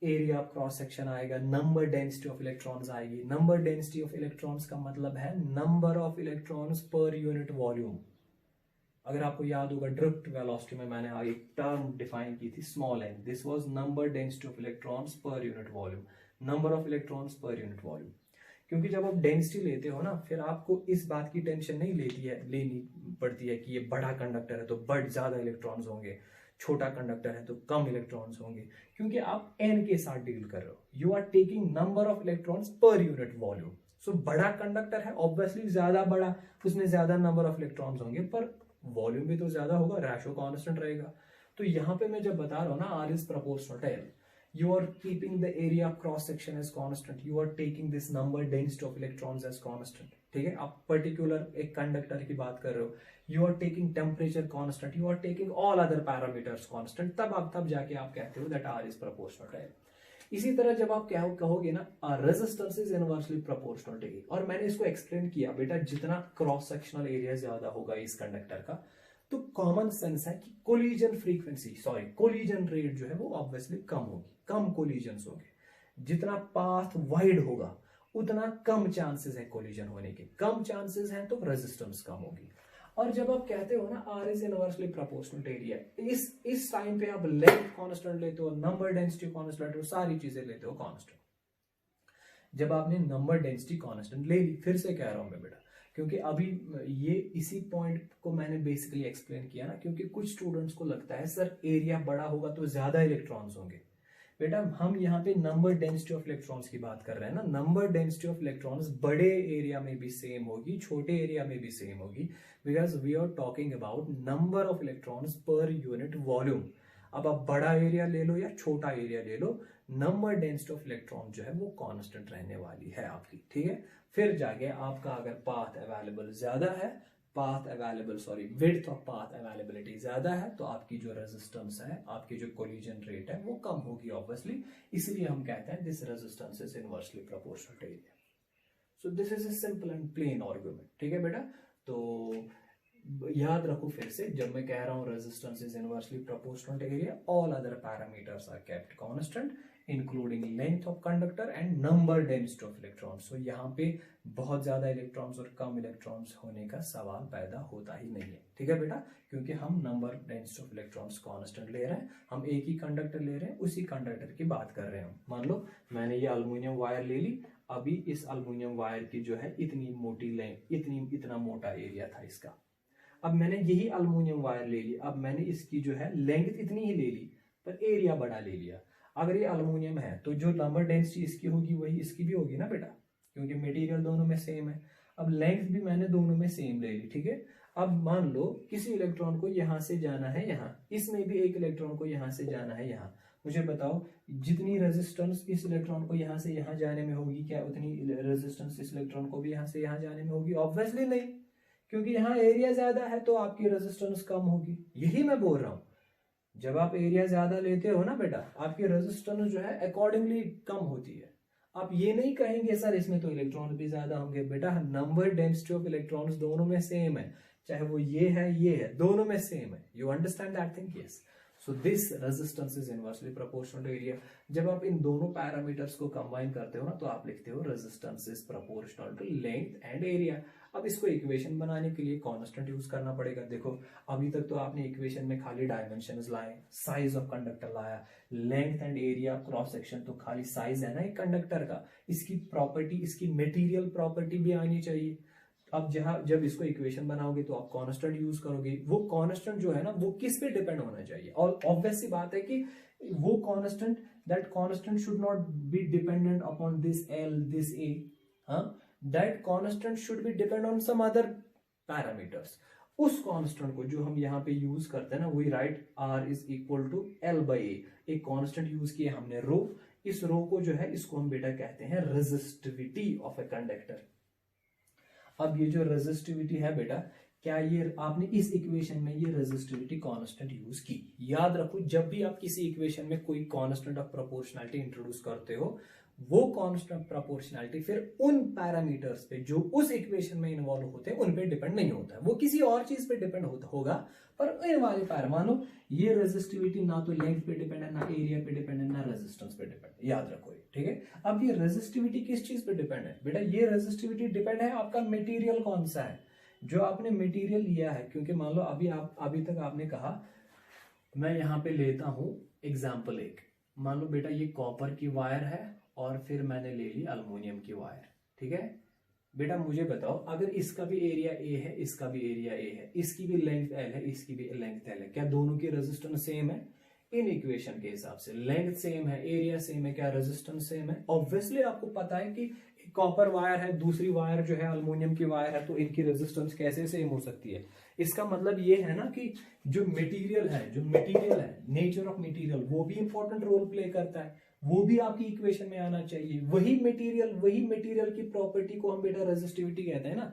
एरिया ऑफ क्रॉस सेक्शन आएगा, नंबर डेंसिटी ऑफ इलेक्ट्रॉन्स आएगी। नंबर डेंसिटी ऑफ इलेक्ट्रॉन्स का मतलब है number of electrons per unit volume. अगर आपको याद होगा ड्रिफ्ट वेलोसिटी में मैंने एक टर्म डिफाइन की थी small n, this was number density of electrons per unit volume, number of electrons per unit volume. क्योंकि जब आप डेंसिटी लेते हो ना, फिर आपको इस बात की टेंशन नहीं लेनी पड़ती है कि ये बड़ा कंडक्टर है तो ज्यादा इलेक्ट्रॉन्स होंगे, छोटा कंडक्टर है तो कम इलेक्ट्रॉन्स होंगे, क्योंकि आप n के साथ डील कर रहे हो। You are taking number of electrons per unit volume. So बड़ा कंडक्टर है, ऑब्वियसली ज्यादा बड़ा, उसमें ज्यादा नंबर ऑफ इलेक्ट्रॉन्स होंगे, पर वॉल्यूम भी तो ज्यादा होगा, रेशो कांस्टेंट रहेगा। तो यहाँ पे मैं जब बता रहा हूँ ना R is proportional to L, you are keeping the area of cross section as constant, you are taking this number density of electrons as constant, ठीक है। आप पर्टिकुलर एक कंडक्टर की बात कर रहे हो, you are taking temperature constant, you are taking all other parameters constant, तब जाके आप कहते हो that R is proportional to L। इसी तरह जब आप क्या कहोगे ना resistance is inversely proportional to A, और मैंने इसको एक्सप्लेन किया बेटा जितना क्रॉस सेक्शनल एरिया ज्यादा होगा इस कंडक्टर का तो कॉमन सेंस है कि कोलिजन फ्रीक्वेंसी कोलिजन रेट जो है वो ऑब्वियसली कम होगी, कम कोलिजन्स होंगे। जितना पाथ वाइड होगा उतना कम चांसेस है कोलिजन होने के, कम चांसेस हैं तो रेजिस्टेंस कम होगी। और जब आप कहते हो ना R is inversely proportional to area, इस टाइम पे आप लेंथ कांस्टेंट लेते हो, नंबर डेंसिटी कांस्टेंट लेते हो, सारी चीजें लेते हो कांस्टेंट। जब आपने नंबर डेंसिटी कांस्टेंट ले ली, फिर से कह रहा हूं मैं बेटा क्योंकि अभी ये इसी पॉइंट को मैंने बेसिकली एक्सप्लेन किया ना, क्योंकि कुछ स्टूडेंट्स को लगता है सर एरिया बड़ा होगा तो ज्यादा इलेक्ट्रॉन्स होंगे। बेटा हम यहाँ पे नंबर डेंसिटी ऑफ इलेक्ट्रॉन्स की बात कर रहे हैं ना, नंबर डेंसिटी ऑफ इलेक्ट्रॉन्स बड़े एरिया में भी सेम होगी, छोटे एरिया में भी सेम होगी, because we are talking about number of electrons per unit volume. अब आप बड़ा एरिया ले लो या छोटा एरिया ले लो, नंबर डेंसिटी ऑफ इलेक्ट्रॉन जो है वो कांस्टेंट रहने वाली है आपकी, ठीक है। फिर जाके आपका अगर पाथ अवेलेबल ज्यादा है, विड्थ ऑफ पाथ अवेलेबिलिटी ज्यादा है, तो आपकी जो रेजिस्टेंस है, आपकी जो कोलिजन रेट है वो कम होगी ऑब्वियसली। इसलिए हम कहते हैं this resistance is inversely proportional to area. So this is a simple and plain argument, ठीक है बेटा। तो याद रखो फिर से, जब मैं कह रहा हूं resistance is inversely proportional to area, all other parameters are kept constant including length of conductor and number density of electrons. So यहाँ पे बहुत ज्यादा इलेक्ट्रॉन्स और कम इलेक्ट्रॉन्स होने का सवाल पैदा होता ही नहीं है, ठीक है बेटा, क्योंकि हम number density of electrons constant ले रहे हैं, हम एक ही कंडक्टर ले रहे हैं, उसी कंडक्टर की बात कर रहे हैं। मान लो मैंने ये अल्युमिनियम वायर ले ली, अभी इस अल्युमिनियम वायर की जो है इतनी मोटी लेंथ, इतना मोटा एरिया था इसका। अब मैंने यही अल्युमिनियम वायर ले ली, अब मैंने इसकी जो है लेंथ इतनी ही ले ली पर एरिया बड़ा ले लिया। अगर ये अल्युमिनियम है तो जो नंबर डेंसिटी इसकी होगी वही इसकी भी होगी ना बेटा, क्योंकि मटेरियल दोनों में सेम है। अब लेंथ भी मैंने दोनों में सेम ले ली, ठीक है। अब मान लो किसी इलेक्ट्रॉन को यहां से जाना है यहाँ, इसमें भी एक इलेक्ट्रॉन को यहां से जाना है यहाँ। मुझे बताओ जितनी रेजिस्टेंस इस इलेक्ट्रॉन को यहाँ से यहाँ जाने में होगी, क्या उतनी रेजिस्टेंस इस इलेक्ट्रॉन को भी यहाँ से यहाँ जाने में होगी? ऑब्वियसली नहीं, क्योंकि यहाँ एरिया ज्यादा है तो आपकी रेजिस्टेंस कम होगी। यही मैं बोल रहा हूं, जब आप एरिया ज्यादा लेते हो ना बेटा, आपकी रेजिस्टेंस जो है अकॉर्डिंगली कम होती है। आप ये नहीं कहेंगे सर इसमें तो इलेक्ट्रॉन भी ज्यादा होंगे, बेटा नंबर डेंसिटी ऑफ इलेक्ट्रॉन्स दोनों में सेम है, चाहे वो ये है, दोनों में सेम है। You understand that thing? Yes. So this resistance is inversely proportional to area. जब आप इन दोनों पैरामीटर्स को कंबाइन करते हो ना, तो आप लिखते हो resistance is proportional to length and area. अब इसको इक्वेशन बनाने के लिए कांस्टेंट यूज करना पड़ेगा। देखो अभी तक तो आपने इक्वेशन में खाली डायमेंशंस लाए, साइज ऑफ कंडक्टर लाया, length and area cross section, तो खाली साइज है ना एक कंडक्टर का, इसकी प्रॉपर्टी, इसकी मटेरियल प्रॉपर्टी भी आनी चाहिए। अब जब इसको इक्वेशन बनाओगे तो आप कांस्टेंट यूज करोगे। वो कांस्टेंट जो है ना वो किस पे डिपेंड होना चाहिए? और ऑब्वियस सी बात है कि वो constant, that constant should not be dependent upon this L, this A, हाँ, that constant should be depend on some other parameters। उस कांस्टेंट को जो हम यहाँ पे यूज करते हैं ना, वही right r is equal to l by A. एक कांस्टेंट यूज किया हमने रो, इस रो को जो है इसको हम बेटा कहते हैं रेजिस्टिविटी ऑफ ए कंडक्टर। अब ये जो रेजिस्टिविटी है बेटा, क्या ये आपने इस इक्वेशन में ये रेजिस्टिविटी कांस्टेंट यूज की? याद रखो जब भी आप किसी इक्वेशन में कोई कांस्टेंट ऑफ प्रोपोर्शनैलिटी इंट्रोड्यूस करते हो, वो कांस्टेंट प्रोपोर्शनैलिटी फिर उन पैरामीटर्स पे जो उस इक्वेशन में इन्वॉल्व होते हैं उन पे डिपेंड नहीं होता है, वो किसी और चीज पे डिपेंड होगा, पर इन वाले पैरामीटर, मानो ये रेजिस्टिविटी ना तो लेंथ पे डिपेंड है, ना एरिया पे डिपेंड है, ना रेजिस्टेंस पे डिपेंड है। याद रखो, ठीक है। अब ये रेजिस्टिविटी किस चीज पे डिपेंड है बेटा? ये रेजिस्टिविटी डिपेंड है आपका मटेरियल कौन सा है, जो आपने मटेरियल लिया है। क्योंकि मान लो अभी तक आपने कहा, मैं यहाँ पे लेता हूं एग्जाम्पल एक, मान लो बेटा ये कॉपर की वायर है और फिर मैंने ले ली अल्युमिनियम की वायर, ठीक है बेटा। मुझे बताओ अगर इसका भी एरिया ए है, इसका भी एरिया ए है, इसकी भी लेंथ एल है, इसकी भी लेंथ एल है, क्या दोनों की रेजिस्टेंस सेम है? इन इक्वेशन के हिसाब से लेंथ सेम है, एरिया सेम है, क्या रेजिस्टेंस सेम है? ऑब्वियसली आपको पता है कि कॉपर वायर है, दूसरी वायर जो है अल्युमिनियम की वायर है, तो इनकी रेजिस्टेंस कैसे सेम हो सकती है? इसका मतलब ये है ना कि जो मटेरियल है नेचर ऑफ मटेरियल, वो भी इंपॉर्टेंट रोल प्ले करता है, वो भी आपकी इक्वेशन में आना चाहिए। वही मटेरियल की प्रॉपर्टी को हम बेटा रेजिस्टिविटी कहते हैं ना।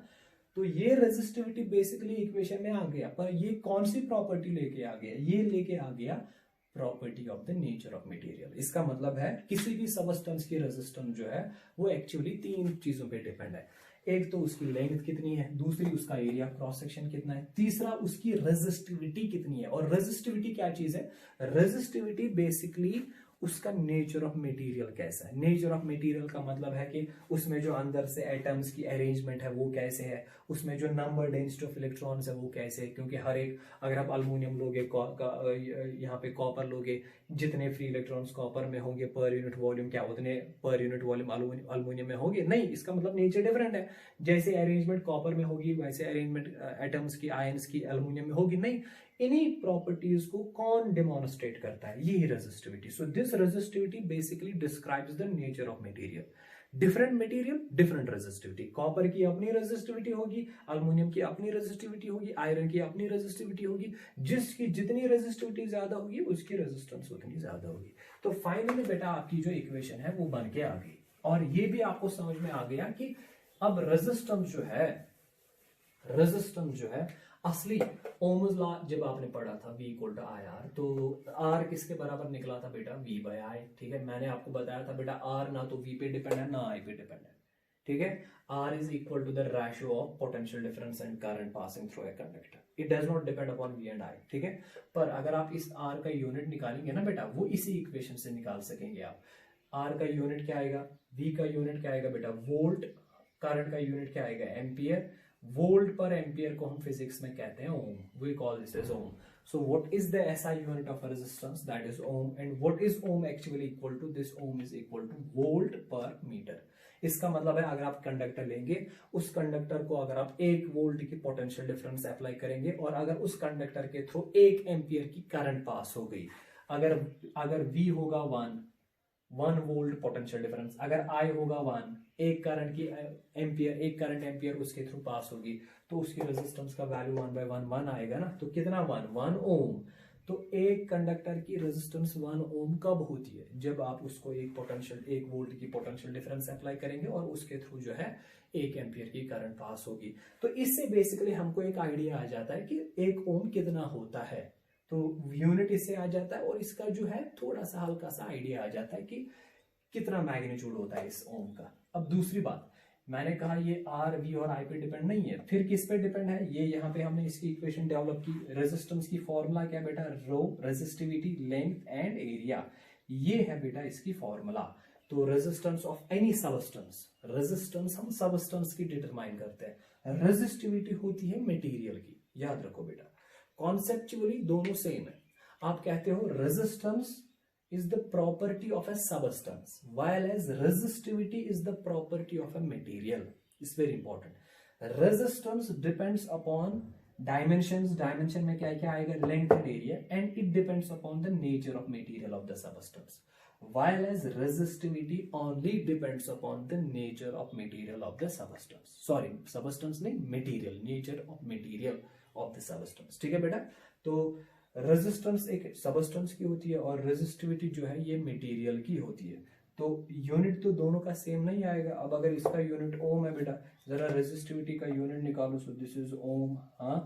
तो ये रेजिस्टिविटी बेसिकली इक्वेशन में आ गया, पर ये कौन सी प्रॉपर्टी लेके आ गया? ये लेके आ गया property of the nature of material. इसका मतलब है किसी भी सबस्टेंस की रेजिस्टेंस जो है वो एक्चुअली तीन चीजों पे डिपेंड है। एक तो उसकी लेंथ कितनी है, दूसरी उसका एरिया क्रॉस सेक्शन कितना है, तीसरा उसकी रेजिस्टिविटी कितनी है। और रेजिस्टिविटी क्या चीज है? रेजिस्टिविटी बेसिकली उसका नेचर ऑफ मटेरियल कैसा है। नेचर ऑफ मटेरियल का मतलब है कि उसमें जो अंदर से एटम्स की अरेंजमेंट है वो कैसे है, उसमें जो नंबर डेंसिटी ऑफ इलेक्ट्रॉन्स है वो कैसे है। क्योंकि हर एक, अगर आप अल्युमिनियम लोगे, यहाँ पे कॉपर लोगे, जितने फ्री इलेक्ट्रॉन्स कॉपर में होंगे पर यूनिट वॉल्यूम क्या उतने पर यूनिट वॉल्यूम अल्युमिनियम में होंगे? नहीं, इसका मतलब नेचर डिफरेंट है। जैसे अरेंजमेंट कॉपर में होगी वैसे अरेंजमेंट एटम्स की, आयंस की अल्युमिनियम में होगी नहीं। इन्हीं प्रॉपर्टीज को कौन डेमोन्स्ट्रेट करता है? यही resistivity. So this resistivity basically describes the nature of material. Different material different resistivity. Copper की अपनी रेजिस्टिविटी होगी, अल्युमिनियम की अपनी रेजिस्टिविटी होगी, आयरन की अपनी रेजिस्टिविटी होगी। जिसकी जितनी रेजिस्टिविटी ज्यादा होगी उसकी रेजिस्टेंस उतनी ज्यादा होगी। तो फाइनली बेटा आपकी जो इक्वेशन है वो बन के आ गई। और ये भी आपको समझ में आ गया कि अब रेजिस्टेंस जो है असली ओम्स लॉ जब आपने पढ़ा था V equal to I R, तो R किसके बराबर निकला था बेटा? V by I। ठीक है, मैंने आपको बताया था बेटा R ना तो V पे डिपेंड है ना I पे डिपेंड है। ठीक है, R is equal to the ratio of potential difference and current passing through a conductor. It does not depend upon V and I। ठीक है, पर अगर आप इस R का यूनिट निकालेंगे ना बेटा, वो इसी इक्वेशन से निकाल सकेंगे आप। R का यूनिट क्या आएगा? V का यूनिट क्या आएगा बेटा? वोल्ट। करंट का यूनिट क्या आएगा? एम्पियर। वोल्ट पर एम्पियर को हम फिजिक्स में कहते हैं ohm. We call this as ohm. So what is the SI unit of resistance? That is ohm. And what is ohm actually equal to? This ohm is equal to volt per metre. इसका मतलब है अगर आप conductor लेंगे, उस conductor को अगर आप 1 वोल्ट की पोटेंशियल डिफरेंस अप्लाई करेंगे और अगर उस कंडक्टर के थ्रू 1 एम्पियर की करंट पास हो गई, अगर V होगा 1 वोल्ट पोटेंशियल डिफरेंस, अगर I होगा 1, एक करंट एम्पियर उसके थ्रू पास होगी, तो उसकी रेजिस्टेंस का वैल्यू 1/1 आएगा ना। तो कितना? 1 ओम। तो एक कंडक्टर की रेजिस्टेंस 1 ओम कब होती है? जब आप उसको 1 वोल्ट की पोटेंशियल डिफरेंस अप्लाई करेंगे और उसके थ्रू जो है 1 एम्पियर की करंट पास होगी। तो इससे बेसिकली हमको एक आइडिया आ जाता है कि 1 ओम कितना होता है। तो यूनिट इससे आ जाता है और इसका जो है थोड़ा सा हल्का सा आइडिया आ जाता है कि कितना मैग्नीट्यूड होता है इस ओम का। अब दूसरी बात, मैंने कहा ये R, V और I पे डिपेंड नहीं है, फिर किस पे डिपेंड है? ये यहाँ पे हमने इसकी इक्वेशन डेवलप की। रेजिस्टेंस की फॉर्मूला क्या बेटा? रो, रेजिस्टिविटी, लेंथ एंड एरिया। ये है बेटा इसकी फॉर्मूला। तो resistance of any substance, resistance हम सबस्टेंस की डिटरमाइन करते हैं, रेजिस्टिविटी होती है मटेरियल की। याद रखो बेटा, कॉन्सेप्चुअली दोनों सेम है। आप कहते हो resistance is the property of a substance, while as resistivity is the property of a material. It's very important. Resistance depends upon dimensions. Dimension में क्या क्या आएगा? Length and area, and it depends upon the nature of material of the substance. While as resistivity only depends upon the nature of material of the substance. Sorry, substance नहीं, material. Nature of material of the substance. ठीक है बेटा? तो resistance एक substance की होती है और रेजिस्टिविटी जो है ये मटेरियल की होती है। तो यूनिट तो दोनों का सेम नहीं आएगा। अब अगर इसका यूनिट ओम है बेटा, जरा रेजिस्टिविटी का यूनिट निकालो। सो दिस इज ओम। हाँ,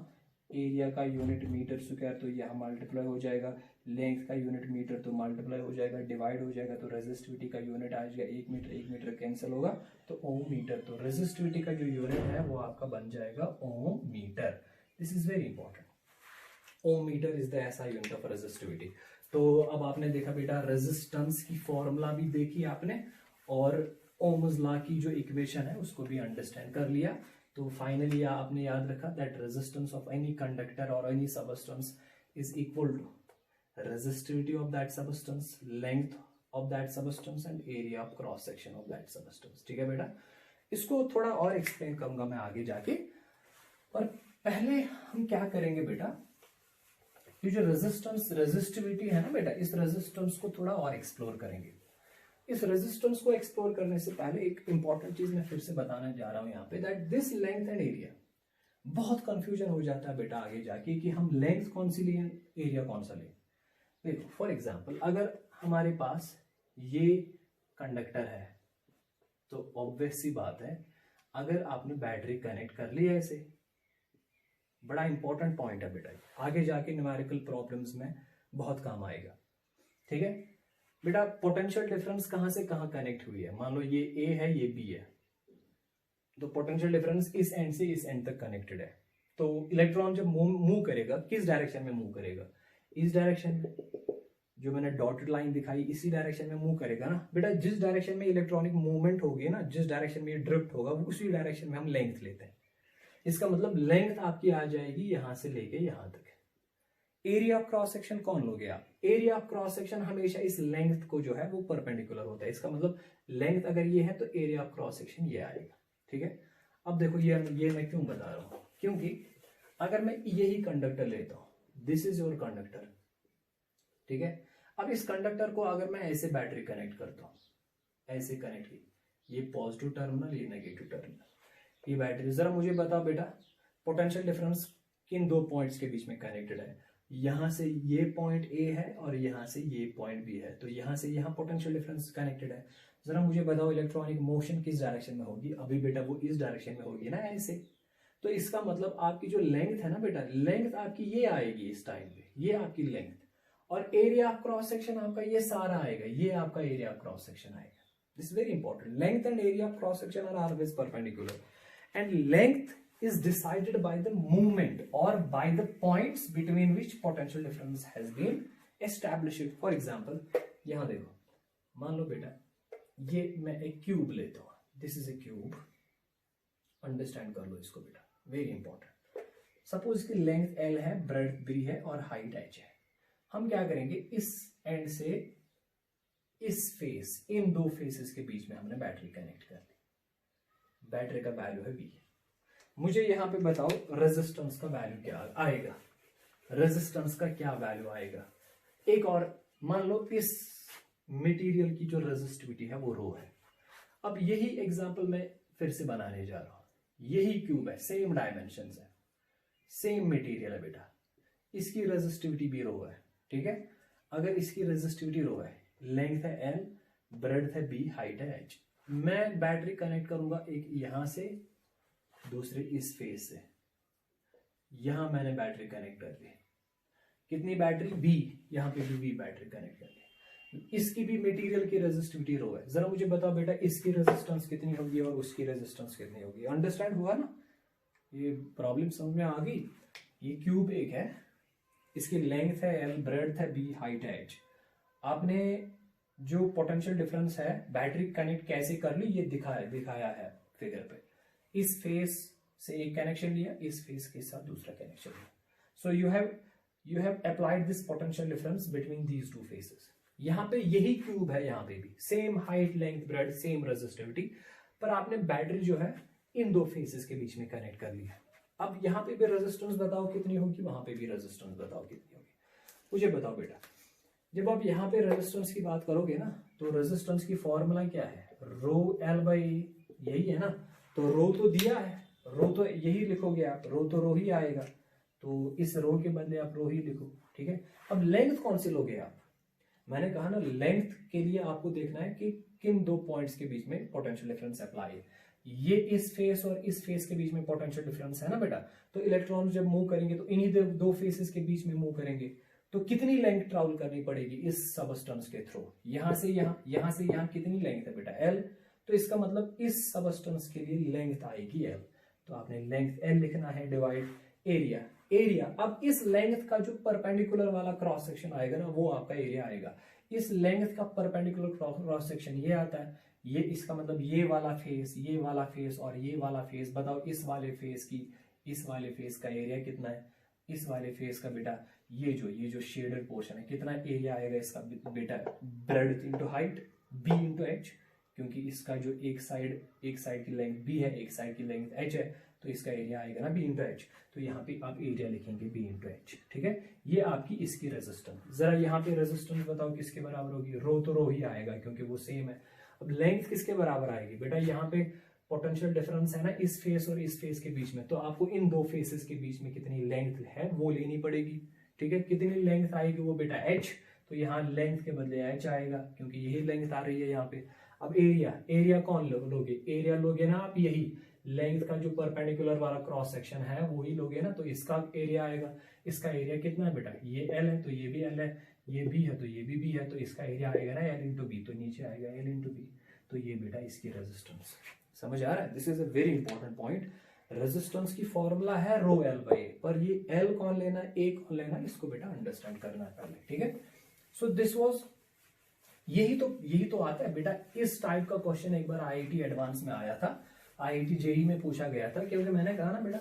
एरिया का यूनिट मीटर स्क्वायर, तो यह मल्टीप्लाई हो जाएगा। लेंथ का यूनिट मीटर, तो मल्टीप्लाई हो जाएगा, डिवाइड हो जाएगा। तो रेजिस्टिविटी का यूनिट आ जाएगा 1 मीटर कैंसिल होगा तो ओम मीटर। तो रेजिस्टिविटी का जो यूनिट है वो आपका बन जाएगा ohm metre. This is very important. Ohm metre is the SI unit of resistivity. तो अब आपने देखा बेटा रेजिस्टेंस की फॉर्मूला भी देखी आपने और ओम्स लॉ की जो इक्वेशन है उसको भी अंडरस्टैंड कर लिया। तो फाइनली आपने याद रखा that resistance of any conductor और any substance is equal to resistivity of that substance, length of that substance and area of cross section of that substance. ठीक है बेटा, इसको थोड़ा और एक्सप्लेन करूंगा मैं आगे जाके। और पहले हम क्या करेंगे बेटा, ये जो रेजिस्टिविटी है ना बेटा, इस रेजिस्टेंस को थोड़ा और एक्सप्लोर करेंगे। इस रेजिस्टेंस को एक्सप्लोर करने से पहले एक इंपॉर्टेंट चीज मैं फिर से बताना जा रहा हूं यहाँ पे, that this length and area बहुत कंफ्यूजन हो जाता है बेटा आगे जाके कि हम लेंथ कौन सी लें, एरिया कौन सा लें। देखो फॉर एग्जांपल अगर हमारे पास ये कंडक्टर है तो ऑब्वियस सी बात है, अगर आपने बैटरी कनेक्ट कर ली है ऐसे, बड़ा इंपॉर्टेंट पॉइंट है बेटा, आगे जाके न्यूमेरिकल प्रॉब्लम्स में बहुत काम आएगा। ठीक है बेटा, पोटेंशियल डिफरेंस कहां से कहां कनेक्ट हुई है, मान लो ये ए है ये बी है, तो पोटेंशियल डिफरेंस इस एंड से इस एंड तक कनेक्टेड है। तो इलेक्ट्रॉन जब मूव करेगा किस डायरेक्शन में मूव करेगा, इस डायरेक्शन में, जो मैंने डॉटेड लाइन दिखाई इसी डायरेक्शन में मूव करेगा ना बेटा। जिस डायरेक्शन में इलेक्ट्रॉनिक मूवमेंट होगी ना, जिस डायरेक्शन में ये ड्रिफ्ट होगा उसी डायरेक्शन में हम लेंथ लेते हैं। इसका मतलब लेंथ आपकी आ जाएगी यहां से लेके यहां तक। एरिया ऑफ क्रॉस सेक्शन कौन लोगे आप, एरिया ऑफ क्रॉस सेक्शन हमेशा इस लेंथ को जो है वो परपेंडिकुलर होता है। इसका मतलब लेंथ अगर ये है तो एरिया ऑफ क्रॉस सेक्शन ये आएगा। ठीक है, अब देखो ये मैं क्यों बता रहा हूं, क्योंकि अगर मैं यही कंडक्टर लेता हूं, दिस इज योर कंडक्टर, ठीक है। अब इस कंडक्टर को अगर मैं ऐसे बैटरी कनेक्ट करता हूं, ऐसे कनेक्ट की, ये पॉजिटिव टर्मिनल ये नेगेटिव टर्मिनल, ये बैटरी, जरा मुझे बताओ बेटा पोटेंशियल डिफरेंस किन दो पॉइंट्स के बीच में कनेक्टेड है। यहां से ये पॉइंट ए है और यहां से ये पॉइंट बी है, तो यहां से यहां पोटेंशियल डिफरेंस कनेक्टेड है। जरा मुझे बताओ इलेक्ट्रॉनिक मोशन किस डायरेक्शन में होगी, अभी बेटा वो इस डायरेक्शन में होगी ना ऐसे। तो इसका मतलब आपकी जो लेंथ है ना बेटा, लेंथ आपकी ये आएगी इस टाइम पे, ये आपकी लेंथ, और एरिया ऑफ क्रॉस सेक्शन आपका ये सारा आएगा, ये आपका एरिया ऑफ क्रॉस सेक्शन आएगा। This very important, length and area of cross section are always perpendicular and length is decided by the movement or by the points between which potential difference has been established. For example, यहां देखो, मान लो बेटा ये मैं एक cube लेता हूं, this is a cube, understand कर लो इसको बेटा, वेरी इंपॉर्टेंट। सपोज इसकी लेंथ L है, ब्रेड्थ B है और हाइट H है। हम क्या करेंगे, इस एंड से इस फेस, इन दो फेसेस के बीच में हमने बैटरी कनेक्ट कर दी, बैटरी का वैल्यू है V। मुझे यहां पे बताओ रेजिस्टेंस का वैल्यू क्या आएगा, रेजिस्टेंस का क्या वैल्यू आएगा। एक और मान लो इस मटेरियल की जो रेजिस्टिविटी है वो रो है। अब यही एग्जांपल मैं फिर से बनाने जा रहा हूं, यही क्यूब है, सेम डायमेंशंस है, सेम मटेरियल है बेटा, इसकी रेजिस्टिविटी भी रो है। ठीक है, अगर इसकी रेजिस्टिविटी रो है, लेंथ है L, ब्रेड्थ है B, हाइट है H, मैं बैटरी कनेक्ट करूंगा एक यहां से, दूसरे इस फेस से, यहां मैंने बैटरी कनेक्ट कर ली, कितनी बैटरी B, यहां पे भी B बैटरी कनेक्ट कर ली, इसकी भी मटेरियल की रेजिस्टिविटी रो है। जरा मुझे बताओ बेटा इसकी रेजिस्टेंस कितनी होगी और उसकी रेजिस्टेंस कितनी होगी, अंडरस्टैंड हुआ ना, ये प्रॉब्लम समझ में आ गई। ये क्यूब एक है, इसकी लेंथ है L, ब्रेड्थ है B, हाइट है H। आपने जो पोटेंशियल डिफरेंस है बैटरी कनेक्ट कैसे कर ली ये दिखाया है फिगर पे। इस फेस से एक कनेक्शन लिया, इस फेस के साथ दूसरा कनेक्शन लिया। So you have applied this potential difference between these two faces. यहां पे यही क्यूब है, यहां पे भी same height, length, breadth, same resistivity, पर आपने बैटरी जो है इन दो फेसेस के बीच में कनेक्ट कर लिया। अब यहां पे भी रेजिस्टेंस बताओ कितनी होगी, वहां पे भी रेजिस्टेंस बताओ कितनी होगी। मुझे बताओ बेटा, जब आप यहाँ पे रेजिस्टेंस की बात करोगे ना, तो रेजिस्टेंस की फॉर्मूला क्या है, रो L बाई, यही है ना। तो रो तो दिया है, रो तो यही लिखोगे आप, रो तो रो ही आएगा, तो इस रो के बदले आप रो ही लिखो। ठीक है, अब लेंथ कौन सी लोगे आप, मैंने कहा ना लेंथ के लिए आपको देखना है कि किन दो पॉइंट्स के बीच में पोटेंशियल डिफरेंस अप्लाई है। ये इस फेस और इस फेस के बीच में पोटेंशियल डिफरेंस है ना बेटा, तो इलेक्ट्रॉन जब मूव करेंगे तो इन्हीं दो फेसेस के बीच में मूव करेंगे, तो कितनी लेंथ ट्रैवल करनी पड़ेगी इस सबस्टेंस के थ्रू, यहां से यहां से यहां कितनी लेंथ है बेटा L, तो इसका मतलब इस सबस्टेंस के लिए लेंथ आएगी L, तो आपने लेंथ L लिखना है डिवाइड एरिया। अब इस लेंथ का जो परपेंडिकुलर वाला क्रॉस सेक्शन आएगा ना वो आपका एरिया आएगा। इस लेंथ का परपेंडिकुलर क्रॉस सेक्शन ये आता है, ये इसका मतलब ये वाला फेस और ये वाला फेस। बताओ इस वाले फेस का एरिया कितना है, इस वाले फेस का बेटा ये जो शेडेड पोर्शन है कितना एरिया आएगा इसका बेटा, breadth into height B into H, क्योंकि इसका जो एक साइड की लेंथ B है, एक साइड की लेंथ H है, तो इसका एरिया आएगा ना B इंटू H, तो यहाँ पे आप एरिया लिखेंगे B इंटू H। ठीक है, ये आपकी इसकी रेजिस्टेंस। जरा यहाँ पे रेजिस्टेंस बताओ किसके बराबर होगी, रो तो रो ही आएगा क्योंकि वो सेम है। अब लेंथ किसके बराबर आएगी बेटा, यहाँ पे पोटेंशियल डिफरेंस है ना इस फेस और इस फेस के बीच में, तो आपको इन दो फेसेस के बीच में कितनी लेंथ है वो लेनी पड़ेगी। ठीक है, कितनी लेंथ आएगी वो बेटा h, तो यहाँ लेंथ के बदले h आएगा क्योंकि यही लेंथ आ रही है यहाँ पे। अब एरिया कौन लोगे, एरिया लोगे ना आप यही लेंथ का जो परपेंडिकुलर वाला क्रॉस सेक्शन है वही लोगे ना, तो इसका एरिया आएगा। इसका एरिया कितना है बेटा, ये l है तो ये भी l है, ये b है तो ये भी b है, तो इसका एरिया आएगा ना l इंटू बी, तो नीचे आएगा l इंटू बी। तो ये बेटा इसकी रेजिस्टेंस, समझ आ रहा है। This is a very important point. Resistance की फॉर्मूला है रो एल बाई ए, पर ये एल कौन लेना है, ए कौन लेना है, इसको बेटा अंडरस्टैंड करना है पहले। ठीक है, सो दिस वाज, यही तो आता है बेटा। इस टाइप का क्वेश्चन एक बार आईआईटी एडवांस में आया था, आईआईटी जेई में पूछा गया था, क्योंकि मैंने कहा ना बेटा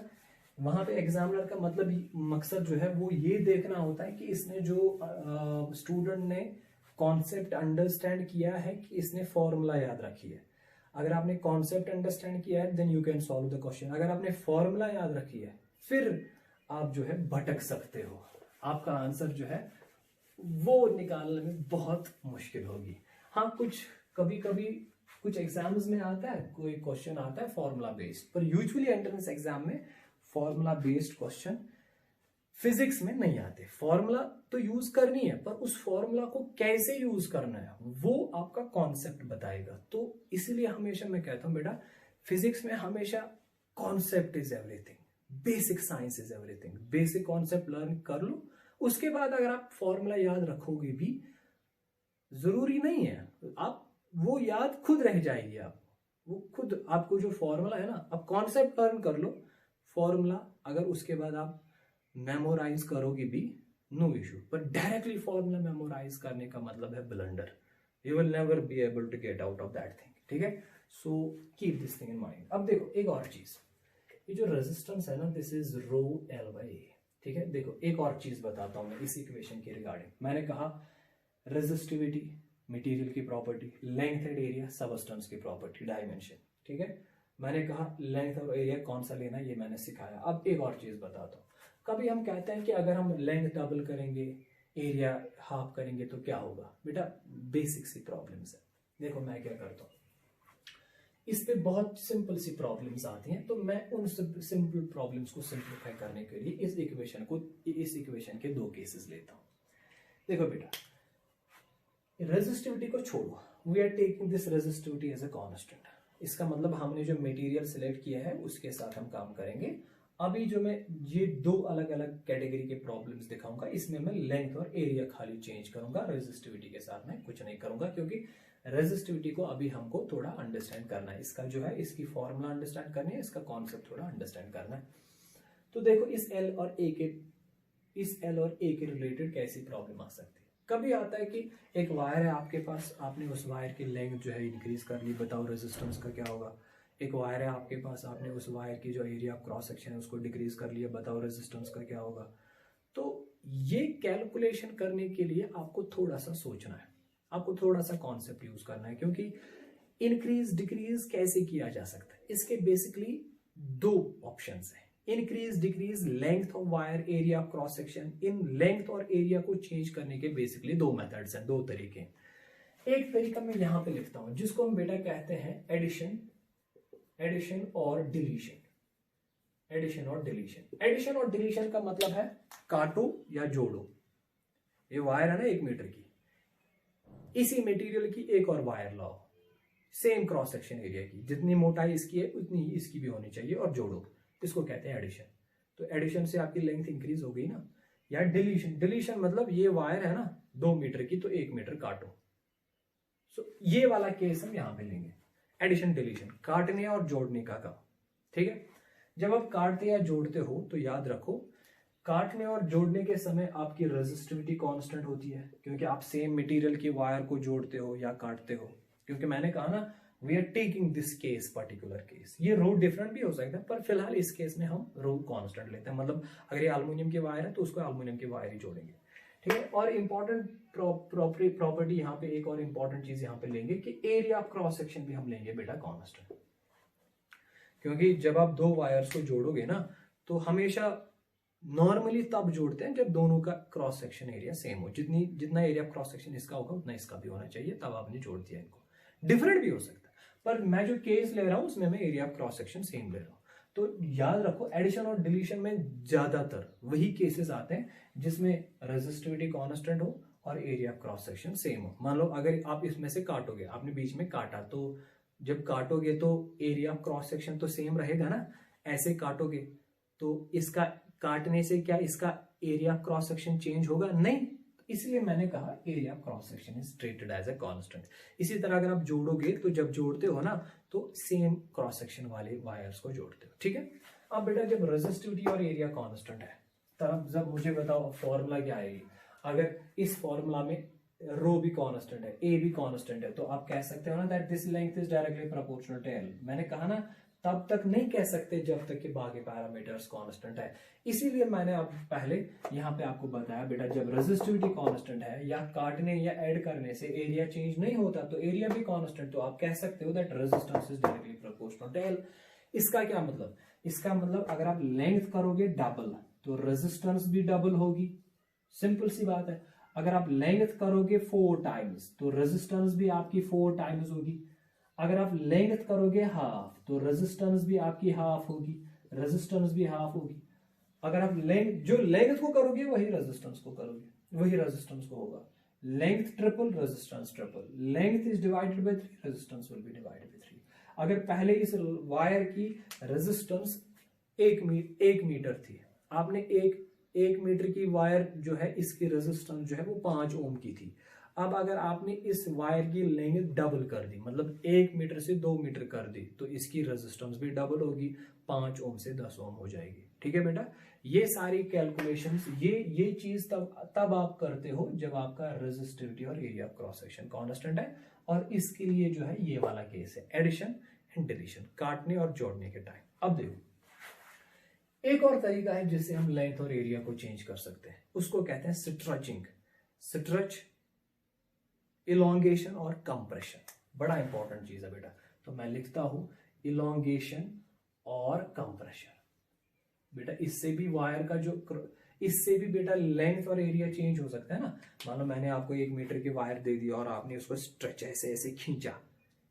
वहां पे एग्जामिनर का मतलब मकसद जो है वो ये देखना होता है कि इसने जो स्टूडेंट ने कॉन्सेप्ट अंडरस्टैंड किया है कि इसने फॉर्मूला याद रखी है। अगर आपने कॉन्सेप्ट अंडरस्टैंड किया है then you can solve the question. अगर आपने फॉर्मूला याद रखी है फिर आप जो है भटक सकते हो, आपका आंसर जो है वो निकालने में बहुत मुश्किल होगी। हाँ, कभी कभी कुछ एग्जाम्स में आता है, कोई क्वेश्चन आता है फॉर्मूला बेस्ड, पर यूजुअली एंट्रेंस एग्जाम में फॉर्मूला बेस्ड क्वेश्चन फिजिक्स में नहीं आते। फॉर्मूला तो यूज करनी है, पर उस फॉर्मूला को कैसे यूज करना है वो आपका कॉन्सेप्ट बताएगा। तो इसीलिए हमेशा मैं कहता हूं बेटा फिजिक्स में हमेशा concept is everything, basic science is everything. Basic concept learn कर लो, उसके बाद अगर आप फॉर्मूला याद रखोगे भी जरूरी नहीं है, आप वो याद खुद रह जाएगी, आप वो खुद आपको जो फॉर्मूला है ना, आप कॉन्सेप्ट लर्न कर लो, फॉर्मूला अगर उसके बाद आप मेमोराइज करोगे भी नो इशू, पर डायरेक्टली फॉर्मूला मेमोराइज करने का मतलब है blunder. You will never be able to get out of that thing. ठीक है, so keep this thing in mind. अब देखो एक और चीज, ये जो रेजिस्टेंस है ना this is rho L by A. ठीक है, देखो एक और चीज बताता हूं मैं इस इक्वेशन के रिगार्डिंग। मैंने कहा रेजिस्टिविटी मटेरियल की property, length and area substance की प्रॉपर्टी, डायमेंशन। ठीक है, मैंने कहा लेंथ और एरिया कौन सा लेना ये मैंने सिखाया। अब एक और चीज बताता हूँ, कभी हम कहते हैं कि अगर हम लेंथ डबल करेंगे एरिया हाफ करेंगे तो क्या होगा। बेटा बेसिक सी प्रॉब्लम्स है, देखो मैं क्या करता हूँ, इस पे बहुत सिंपल सी प्रॉब्लम्स आती हैं, तो मैं उन सिंपल प्रॉब्लम्स को सिंप्लीफाई करने के लिए इस इक्वेशन के दो केसेस लेता हूँ। देखो बेटा रेजिस्टिविटी को छोड़ो, we are taking this resistivity as a constant. इसका मतलब हमने जो मटेरियल सिलेक्ट किया है उसके साथ हम काम करेंगे। अभी जो मैं ये दो अलग अलग कैटेगरी के प्रॉब्लम्स दिखाऊंगा, इसमें मैं लेंथ और एरिया खाली चेंज करूंगा, रेजिस्टिविटी के साथ मैं कुछ नहीं करूंगा, क्योंकि रेजिस्टिविटी को अभी हमको थोड़ा अंडरस्टैंड करना है। इसका जो है इसकी फॉर्मूला अंडरस्टैंड करनी है, इसका कॉन्सेप्ट थोड़ा अंडरस्टैंड करना है। तो देखो इस एल और ए के रिलेटेड कैसी प्रॉब्लम आ सकती है। कभी आता है कि एक वायर है आपके पास, आपने उस वायर की लेंथ जो है इंक्रीज कर ली, बताओ रेजिस्टेंस का क्या होगा। एक वायर है आपके पास, आपने उस वायर की जो एरिया ऑफ क्रॉस सेक्शन है उसको डिक्रीज कर लिया, बताओ रेजिस्टेंस का क्या होगा। तो ये कैलकुलेशन करने के लिए आपको थोड़ा सा सोचना है, आपको थोड़ा सा कॉन्सेप्ट यूज करना है, क्योंकि इंक्रीज डिक्रीज कैसे किया जा सकता है। इसके बेसिकली दो ऑप्शंस हैं, increase decrease length of wire, area of cross section. In length और एरिया को चेंज करने के बेसिकली दो मेथड्स हैं, दो तरीके हैं। एक तरीका मैं यहां पे लिखता हूं जिसको हम बेटा कहते हैं एडिशन और डिलीशन। एडिशन और डिलीशन का मतलब है काटो या जोड़ो। ये वायर है ना 1 मीटर की, इसी मटेरियल की एक और वायर लाओ, सेम क्रॉस सेक्शन एरिया की, जितनी मोटाई इसकी है उतनी ही इसकी भी होनी चाहिए, और जोड़ो, इसको कहते हैं एडिशन। तो एडिशन से आपकी लेंथ इंक्रीज हो गई ना। या डिलीशन मतलब ये वायर है ना 2 मीटर की, तो 1 मीटर काटो। सो ये वाला केस हम यहां पे लेंगे, एडिशन डिलीशन, काटने और जोड़ने का काम। ठीक है, जब आप काटते या जोड़ते हो तो याद रखो काटने और जोड़ने के समय आपकी रेजिस्टिविटी कांस्टेंट होती है, क्योंकि आप सेम मटेरियल की वायर को जोड़ते हो या काटते हो। क्योंकि मैंने कहा ना we are taking this case, particular case. ये रो डिफरेंट भी हो सकता है, पर फिलहाल इस केस में हम रो कांस्टेंट लेते हैं। मतलब अगर ये एल्युमिनियम की वायर है तो उसको एल्युमिनियम की वायर ही जोड़ेंगे। ठीक है, और इंपॉर्टेंट प्रॉपर्टी यहाँ पे, एक और इंपॉर्टेंट चीज यहाँ पे लेंगे कि एरिया ऑफ क्रॉस सेक्शन भी हम लेंगे बेटा कांस्टेंट, क्योंकि जब आप दो वायर्स को जोड़ोगे ना तो हमेशा नॉर्मली तब जोड़ते हैं जब दोनों का क्रॉस सेक्शन एरिया सेम हो। जितना एरिया ऑफ क्रॉस सेक्शन इसका होगा उतना इसका भी होना चाहिए, तब आपने जोड़ दिया इनको। डिफरेंट भी हो सकता है, पर मैं जो केस ले रहा हूं उसमें मैं area of cross section same ले रहा हूं। तो याद रखो एडिशन और डिलीशन में ज्यादातर वही केसेस आते हैं जिसमें रेजिस्टिविटी कांस्टेंट हो और area of cross section same हो। मान लो अगर आप इसमें से काटोगे, आपने बीच में काटा, तो जब काटोगे तो एरिया ऑफ क्रॉस सेक्शन तो सेम रहेगा ना। ऐसे काटोगे तो इसका काटने से क्या इसका area of cross section change होगा? नहीं। इसलिए मैंने कहा area of cross section is treated as a constant. इसी तरह अगर आप जोड़ोगे तो जब जोड़ते हो ना तो सेम क्रॉस सेक्शन वाले वायर्स को जोड़ते हो, ठीक है। अब बेटा जब रेजिस्टिविटी और एरिया कांस्टेंट है तब जब मुझे बताओ फॉर्मूला क्या आएगी। अगर इस फॉर्मूला में रो भी कांस्टेंट है, ए भी कांस्टेंट है, तो आप कह सकते हो ना that this length is directly proportional to L. मैंने कहा ना तब तक नहीं कह सकते जब तक कि बाकी पैरामीटर्स कांस्टेंट है। इसीलिए मैंने अब पहले यहाँ पे आपको बताया बेटा जब रेजिस्टिविटी कांस्टेंट है या काटने या ऐड करने से एरिया चेंज नहीं होता तो एरिया भी कांस्टेंट, तो आप कह सकते हो that resistance is directly proportional to L. इसका क्या मतलब? इसका मतलब अगर आप लेंथ करोगे डबल तो रेजिस्टेंस भी डबल होगी, सिंपल सी बात है। अगर आप लेंथ करोगे 4 टाइम्स तो रेजिस्टेंस भी आपकी 4 टाइम्स होगी। अगर आप लेंथ करोगे हाफ तो रेजिस्टेंस भी आपकी हाफ होगी, रेजिस्टेंस भी हाफ होगी। अगर आप जो लेंथ को करोगे वही रेजिस्टेंस को करोगे, वही रेजिस्टेंस को होगा। Length triple, resistance triple. Length is divided by 3, resistance will be divided by 3। अगर पहले इस वायर की रेजिस्टेंस 1 मीटर थी, आपने एक मीटर की वायर जो है इसकी रेजिस्टेंस जो है वो 5 ओम की थी। अब अगर आपने इस वायर की लेंथ डबल कर दी, मतलब 1 मीटर से 2 मीटर कर दी, तो इसकी रेजिस्टेंस भी डबल होगी, 5 ओम से 10 ओम हो जाएगी, ठीक है बेटा। ये सारी कैलकुलेशंस ये चीज तब आप करते हो जब आपका रेजिस्टिविटी और area of cross section constant है। और इसके लिए जो है ये वाला केस है एडिशन एंड डिलीशन, काटने और जोड़ने के टाइम। अब देखो एक और तरीका है जिससे हम लेंथ और एरिया को चेंज कर सकते हैं, उसको कहते हैं स्ट्रेचिंग। स्ट्रेच, इलोंगेशन और कंप्रेशन, बड़ा इंपॉर्टेंट चीज है बेटा। तो मैं लिखता हूं इलोंगेशन और कंप्रेशन। बेटा इससे भी वायर का इससे भी बेटा लेंथ और एरिया चेंज हो सकता है ना। मान लो मैंने आपको 1 मीटर की वायर दे दी और आपने उसको स्ट्रेच ऐसे ऐसे खींचा,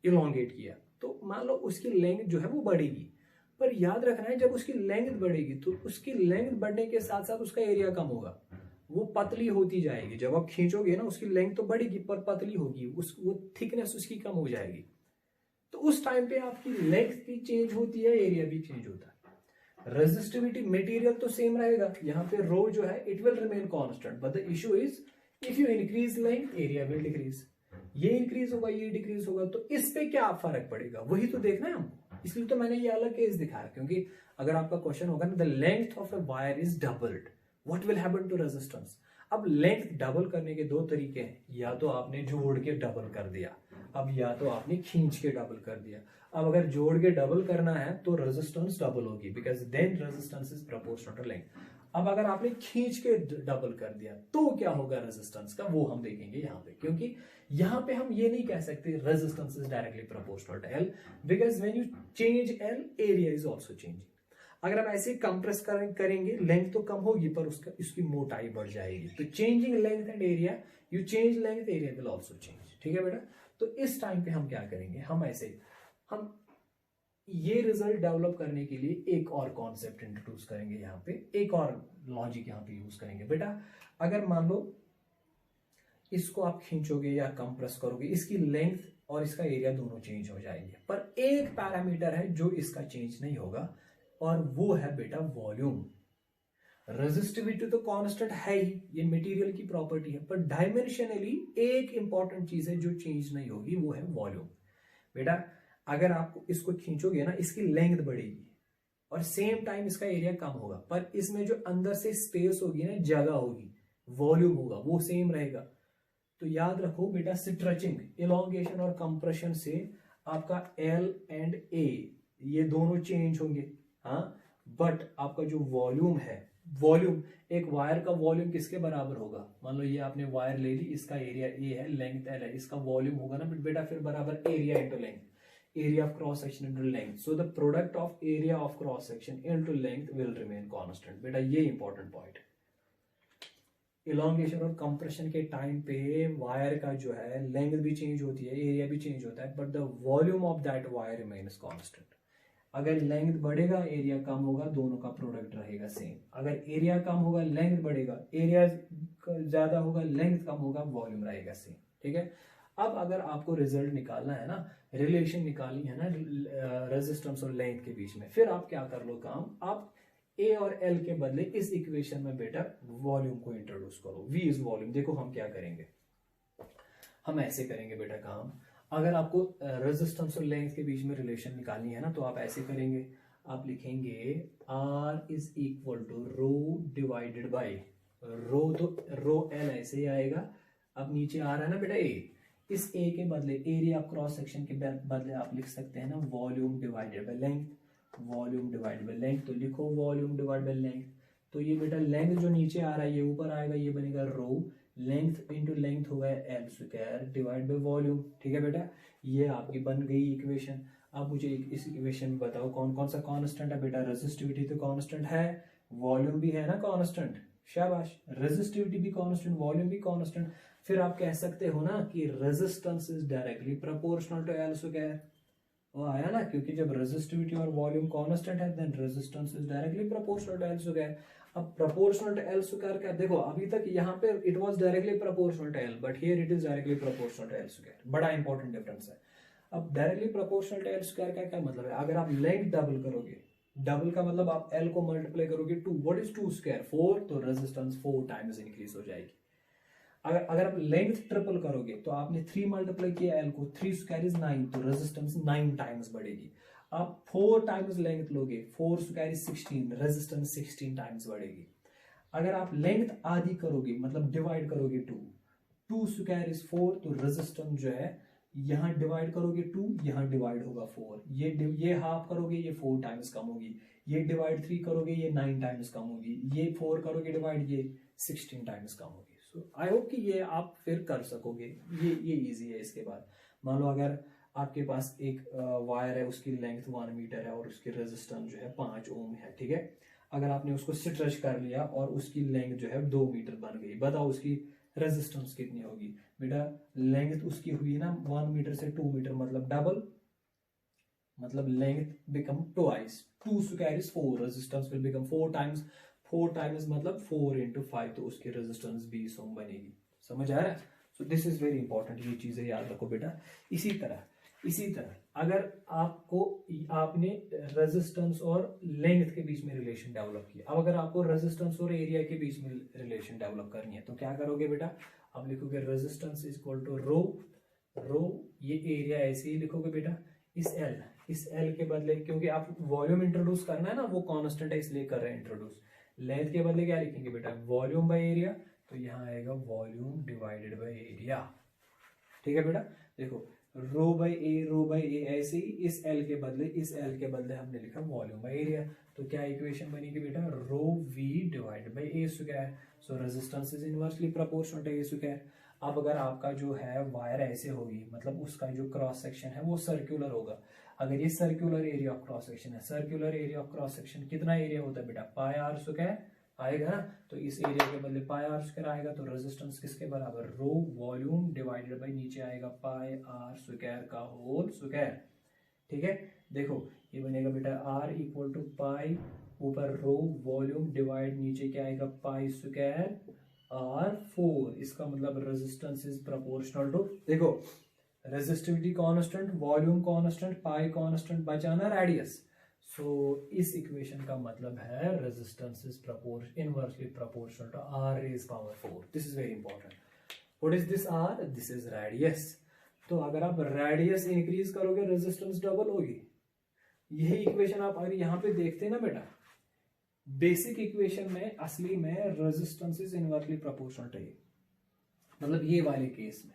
इलोंगेट किया, तो मान लो उसकी लेंथ जो है वो बढ़ेगी। पर याद रखना है जब उसकी लेंथ बढ़ेगी तो उसकी लेंथ बढ़ने के साथ साथ उसका एरिया कम होगा, वो पतली होती जाएगी। जब आप खींचोगे ना उसकी लेंथ तो बढ़ेगी पर पतली होगी, वो थिकनेस उसकी कम हो जाएगी। तो उस टाइम पे आपकी लेंथ भी चेंज होती है, एरिया भी चेंज होता है। रेजिस्टिविटी मटेरियल तो सेम रहेगा, यहाँ पे रो जो है it will remain constant, but the issue is if you increase length area will decrease. ये इंक्रीज होगा, ये डिक्रीज होगा, तो इस पे क्या फर्क पड़ेगा वही तो देखना है हमको। इसलिए तो मैंने ये अलग केस दिखाया, क्योंकि अगर आपका क्वेश्चन होगा ना the length of a wire is doubled, what will happen to resistance. अब लेंथ डबल करने के 2 तरीके हैं, या तो आपने जोड़ के डबल कर दिया, अब या तो आपने खींच के डबल कर दिया। अब अगर जोड़ के डबल करना है तो रेजिस्टेंस डबल होगी, because then resistance is proportional to length. अब अगर आपने खींच के डबल कर दिया तो क्या होगा रेजिस्टेंस का, वो हम देखेंगे यहाँ पे। क्योंकि यहाँ पे हम ये नहीं कह सकते resistance is directly proportional to L, because when you change L area is also changing. अगर आप ऐसे कंप्रेस करेंगे लेंथ तो कम होगी पर इसकी मोटाई बढ़ जाएगी। तो changing length and area, you change length area will also change, ठीक है बेटा। तो इस टाइम पे हम क्या करेंगे, हम ये रिजल्ट डेवलप करने के लिए एक और कॉन्सेप्ट इंट्रोड्यूस करेंगे, यहाँ पे एक और लॉजिक यहाँ पे यूज करेंगे। बेटा अगर मान लो इसको आप खींचोगे या कंप्रेस करोगे, इसकी लेंथ और इसका एरिया दोनों चेंज हो जाएंगे, पर एक पैरामीटर है जो इसका चेंज नहीं होगा और वो है बेटा वॉल्यूम। रेजिस्टिविटी तो कांस्टेंट है ही, ये मटेरियल की प्रॉपर्टी है, पर डायमेंशनली एक इंपॉर्टेंट चीज है जो चेंज नहीं होगी, वो है वॉल्यूम। बेटा अगर आप इसको खींचोगे ना इसकी लेंथ बढ़ेगी और सेम टाइम इसका एरिया कम होगा, पर इसमें जो अंदर से स्पेस होगी ना, जगह होगी, वॉल्यूम होगा, वो सेम रहेगा। तो याद रखो बेटा स्ट्रेचिंग, इलोंगेशन और कंप्रेशन से आपका एल एंड ए ये दोनों चेंज होंगे, हाँ, बट आपका जो वॉल्यूम है, वॉल्यूम एक वायर का वॉल्यूम किसके बराबर होगा। मान लो ये आपने वायर ले ली, इसका एरिया ए है, लेंथ एल है, इसका वॉल्यूम होगा ना बेटा फिर बराबर area into length, area of cross section into length. So the product of area of cross section into length will remain constant. बेटा ये important point है। इलोंगेशन और कंप्रेशन के टाइम पे वायर का जो है लेंथ भी चेंज होती है, एरिया भी चेंज होता है, but the volume of that wire remains constant. अगर लेंथ बढ़ेगा एरिया कम होगा, दोनों का प्रोडक्ट रहेगा सेम। अगर एरिया कम होगा लेंथ बढ़ेगा, एरिया ज्यादा होगा लेंथ कम होगा, वॉल्यूम रहेगा सेम। ठीक है। अब अगर आपको रिजल्ट निकालना है ना, रिलेशन निकालनी है ना रेजिस्टेंस और लेंथ के बीच में, फिर आप क्या कर लो काम, आप ए और एल के बदले इस इक्वेशन में बेटा वॉल्यूम को इंट्रोड्यूस करो। V is volume. देखो हम क्या करेंगे, हम ऐसे करेंगे बेटा काम। अगर आपको रेजिस्टेंस और लेंथ के बीच में रिलेशन निकालनी है ना, तो आप ऐसे करेंगे, आप लिखेंगे R is equal to rho divided by rho, तो रो एल ऐसे ही आएगा। अब नीचे आ रहा है ना बेटा ए, इस ए के बदले एरिया क्रॉस सेक्शन के बदले आप लिख सकते हैं ना volume divided by length, volume divided by length. तो लिखो वॉल्यूम डिवाइड बाई लेंथ। तो ये बेटा लेंथ जो नीचे आ रहा है ये ऊपर आएगा, ये बनेगा रो, लेंथ इंटू लेंथ होगा L square divide by volume. ठीक है बेटा, ये आपकी बन गई इक्वेशन। अब मुझे इस इक्वेशन में बताओ कौन कौन सा कांस्टेंट है बेटा। रेजिस्टिविटी तो कांस्टेंट है, वॉल्यूम भी है ना कांस्टेंट, शाबाश। रेजिस्टिविटी भी कांस्टेंट, वॉल्यूम भी कांस्टेंट। फिर आप कह सकते हो ना कि resistance is directly proportional to L square. वो आया ना, क्योंकि जब रेजिस्टिविटी और वॉल्यूम कांस्टेंट है then resistance is directly proportional to L square. अब प्रोपोर्शनल टू एल स्क्वायर का देखो, अभी तक यहाँ पे it was directly proportional to L, but here it is directly proportional to L square. बड़ा इंपॉर्टेंट डिफरेंस है। अब directly proportional to L square का क्या मतलब है, अगर आप लेंथ डबल करोगे, डबल का मतलब आप एल को मल्टीप्लाई करोगे 2, व्हाट इज 2 स्क्वायर 4, तो रेजिस्टेंस 4 टाइम्स इंक्रीज हो जाएगी। अगर आप लेंथ ट्रिपल करोगे तो आपने 3 मल्टीप्लाई किया एल को, 3 स्क्वायर इज 9, तो रेजिस्टेंस 9 टाइम्स बढ़ेगी। आप 4 टाइम्स लेंथ लोगे, 4 स्क्वायर इज 16, रेजिस्टेंस 16 टाइम्स बढ़ेगी। अगर आप लेंथ आधी करोगे मतलब डिवाइड करोगे 2 स्क्वायर इज 4, तो रेजिस्टेंस जो है यहां डिवाइड करोगे 2, यहां डिवाइड होगा 4, ये हाफ करोगे ये 4 टाइम्स कम होगी, ये डिवाइड 3 करोगे ये 9 टाइम्स कम होगी, ये 4 करोगे डिवाइड ये 16 टाइम्स कम होगी। आई होप कि ये आप फिर कर सकोगे, ये इजी है। इसके बाद मान लो अगर आपके पास एक वायर है, उसकी लेंथ 1 मीटर है और उसकी रेजिस्टेंस जो है 5 ओम है। ठीक है, अगर आपने उसको स्ट्रेच कर लिया और उसकी लेंथ जो है 2 मीटर बन गई, बताओ उसकी रेजिस्टेंस कितनी होगी बेटा। लेंथ उसकी हुई ना 1 मीटर से 2 मीटर, मतलब डबल, मतलब length become twice, 2 square is 4, resistance will become 4 times, 4 times मतलब 4 into 5, तो उसकी रेजिस्टेंस 20 ओम बनेगी। समझ आ रहा है? सो दिस इज वेरी इंपॉर्टेंट, ये चीजें याद रखो बेटा। इसी तरह अगर आपने रेजिस्टेंस और लेंथ के बीच में रिलेशन डेवलप किया, अब अगर आपको रेजिस्टेंस और एरिया के बीच में रिलेशन डेवलप करनी है तो क्या करोगे बेटा, आप लिखोगे रेजिस्टेंस इज इक्वल टू रो, ये एरिया ऐसे ही लिखोगे बेटा। इस एल के बदले, क्योंकि आप वॉल्यूम इंट्रोड्यूस करना है ना, वो कांस्टेंट है इसलिए कर रहे हैं इंट्रोड्यूस। लेंथ के बदले क्या लिखेंगे बेटा, वॉल्यूम बाय एरिया, तो यहाँ आएगा वॉल्यूम डिवाइडेड बाय एरिया। ठीक है बेटा, देखो रो बाय ए ऐसे ही इस एल के बदले हमने लिखा वॉल्यूम बाय एरिया। तो क्या इक्वेशन बनेगी बेटा, rho V divided by A square. So resistance is inversely proportional to A square. अब अगर आपका जो है वायर ऐसे होगी, मतलब उसका जो क्रॉस सेक्शन है वो सर्कुलर होगा। अगर ये circular area of cross section है, circular area of cross section कितना एरिया होता है बेटा, पाई आर स्क्वायर आएगा ना, तो इस एरिया के बदले पाई आर स्क्वायर आएगा। तो रेजिस्टेंस किसके बराबर, रो वॉल्यूम डिवाइडेड बाय नीचे आएगा पाई आर स्क्वायर का होल स्क्वायर। ठीक है, देखो ये बनेगा बेटा आर इक्वल टू पाई, ऊपर रो वॉल्यूम डिवाइड नीचे क्या आएगा पाई स्क्वायर R4। इसका मतलब रेजिस्टेंस इज प्रोपोर्शनल टू, देखो resistivity constant, volume constant, pi constant, बचाना रेडियस। सो इस इक्वेशन का मतलब है resistance is inversely proportional to R raise power 4। This is very important. What is this R, this is radius. तो अगर आप radius increase करोगे रेजिस्टेंस डबल होगी। यही इक्वेशन आप अगर यहाँ पे देखते हैं ना बेटा, बेसिक इक्वेशन में असली में resistance is inversely proportional to A, मतलब ये वाले केस में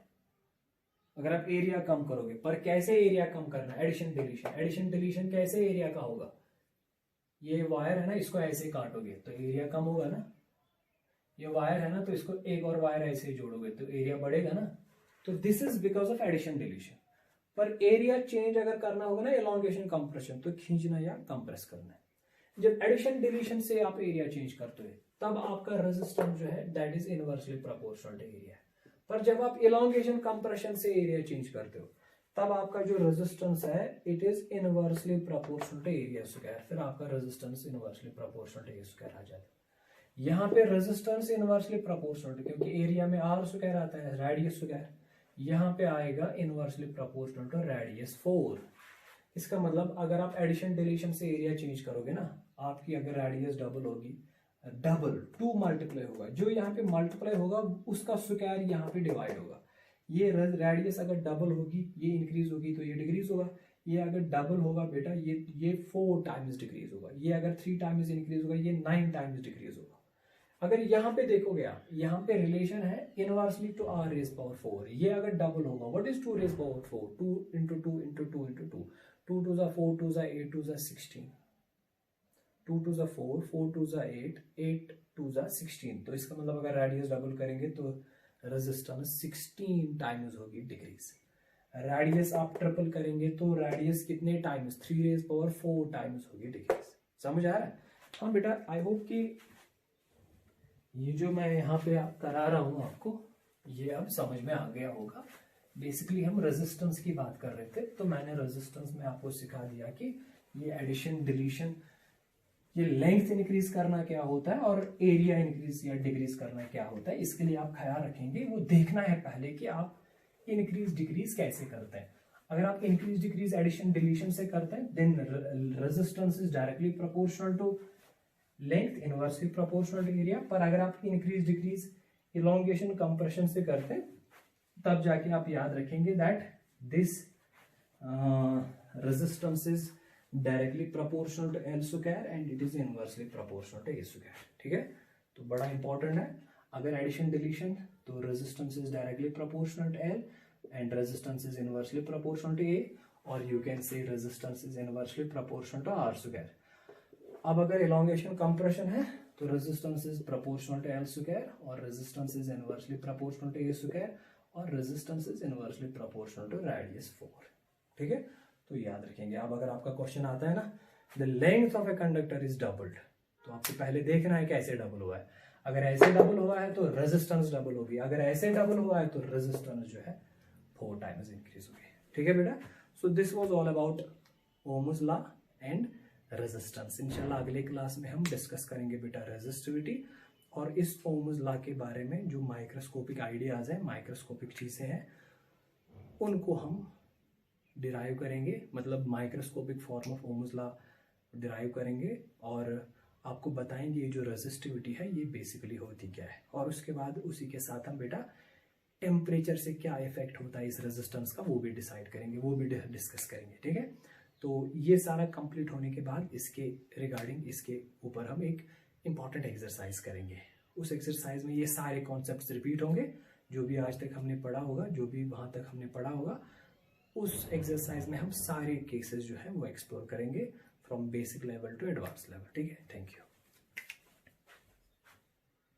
अगर आप एरिया कम करोगे, पर कैसे एरिया कम करना, एडिशन डिलीशन कैसे एरिया का होगा, ये वायर है ना इसको ऐसे काटोगे तो एरिया कम होगा ना, ये वायर है ना तो इसको एक और वायर ऐसे जोड़ोगे तो एरिया बढ़ेगा ना। तो this is because of addition deletion. पर एरिया चेंज अगर करना होगा ना एलोंगेशन कंप्रेशन, तो खींचना या कंप्रेस करना है। जब एडिशन डिलीशन से आप एरिया चेंज करते हो तब आपका रेजिस्टेंस जो है that is inversely proportional to area. पर जब आप इलॉन्गेशन कंप्रेशन से एरिया चेंज करते हो तब आपका जो रेजिस्टेंस है it is inversely proportional to area square, फिर आपका resistance inversely proportional to A square आ जाता है। यहाँ पे रेजिस्टेंस इनवर्सली प्रोपोर्शनल टू, क्योंकि एरिया में आर स्क्वायर आता है रेडियस स्क्वायर, यहाँ पे आएगा इनवर्सली प्रोपोर्शनल टू रेडियस 4। इसका मतलब अगर आप एडिशन डिलीशन से एरिया चेंज करोगे ना, आपकी अगर रेडियस डबल होगी, डबल 2 मल्टीप्लाई होगा, जो यहाँ पे मल्टीप्लाई होगा उसका स्क्वायर यहाँ पे डिवाइड होगा। ये रेडियस अगर डबल होगी ये इंक्रीज होगी तो ये डिक्रीज होगा, ये अगर डबल होगा बेटा ये 4 टाइम्स डिक्रीज होगा, ये अगर 3 टाइम्स इंक्रीज होगा ये 9 टाइम्स डिक्रीज होगा। अगर यहाँ पे देखोगे आप, यहाँ पे रिलेशन है inversely to r raise power 4, ये अगर डबल होगा what is 2 raise power 4, 2 into 2 into 2 into 2, 2 to the 4 to the 8 to the 16, 2 to the 4, 4 to the 8, 8 to the 16। तो इसका मतलब अगर रेडियस डबल करेंगे तो रेजिस्टेंस 16 टाइम्स होगी डिक्रीज। रेडियस आप ट्रिपल करेंगे तो रेडियस कितने टाइम्स, 3 रेज पावर 4 टाइम्स होगी डिक्रीज। समझ आ रहा है? हाँ बेटा, आई होप कि ये जो मैं यहाँ पे करा रहा हूँ आपको ये अब समझ में आ गया होगा। बेसिकली हम रेजिस्टेंस की बात कर रहे थे, तो मैंने रेजिस्टेंस में आपको सिखा दिया कि ये एडिशन डिलीशन, ये लेंथ इंक्रीज करना क्या होता है और एरिया इंक्रीज या डिक्रीज करना क्या होता है। इसके लिए आप ख्याल रखेंगे, वो देखना है पहले कि आप इंक्रीज डिक्रीज कैसे करते हैं। अगर आप इंक्रीज डिक्रीज एडिशन डिलीशन से करते हैं then resistance is directly proportional to length, inversely proportional to area. पर अगर आप इंक्रीज डिक्रीज इलॉन्गेशन कंप्रेशन से करते हैं तब जाके आप याद रखेंगे that this resistance is directly proportional to L square and it is inversely proportional to A square. ठीक है, तो बड़ा इंपॉर्टेंट है। अगर एडिशन डिलीशन तो resistance is directly proportional to L and resistance is inversely proportional to A, और you can say resistance is inversely proportional to R square. अब अगर इलॉन्गेशन कंप्रेशन है तो resistance is proportional to L square और resistance is inversely proportional to A square और resistance is inversely proportional to radius 4। ठीक है, तो याद रखेंगे। अब अगर आपका क्वेश्चन आता है ना the length of a conductor is doubled, तो आपको पहले देखना है कैसे डबल हुआ है। अगर ऐसे डबल हुआ है तो रेजिस्टेंस डबल होगी, अगर ऐसे डबल हुआ है तो रेजिस्टेंस जो है 4 टाइम्स इंक्रीज होगी। ठीक है बेटा, so this was all about Ohm's law and resistance. इंशाल्लाह अगले क्लास में हम डिस्कस करेंगे बेटा रेजिस्टिविटी और इस ओम्स लॉ के बारे में जो माइक्रोस्कोपिक आइडियाज हैं, माइक्रोस्कोपिक चीजें हैं, उनको हम डिराइव करेंगे, मतलब microscopic form of Ohm's law derive करेंगे और आपको बताएंगे ये जो रेजिस्टिविटी है ये बेसिकली होती क्या है। और उसके बाद उसी के साथ हम बेटा टेम्परेचर से क्या इफेक्ट होता है इस रेजिस्टेंस का वो भी डिसाइड करेंगे, वो भी डिस्कस करेंगे। ठीक है, तो ये सारा कंप्लीट होने के बाद इसके रिगार्डिंग इसके ऊपर हम एक इम्पॉर्टेंट एक्सरसाइज करेंगे। उस एक्सरसाइज में ये सारे कॉन्सेप्ट्स रिपीट होंगे जो भी आज तक हमने पढ़ा होगा, जो भी वहाँ तक हमने पढ़ा होगा। उस एक्सरसाइज में हम सारे केसेस जो है वो एक्सप्लोर करेंगे from basic level to advance level. ठीक है, थैंक यू।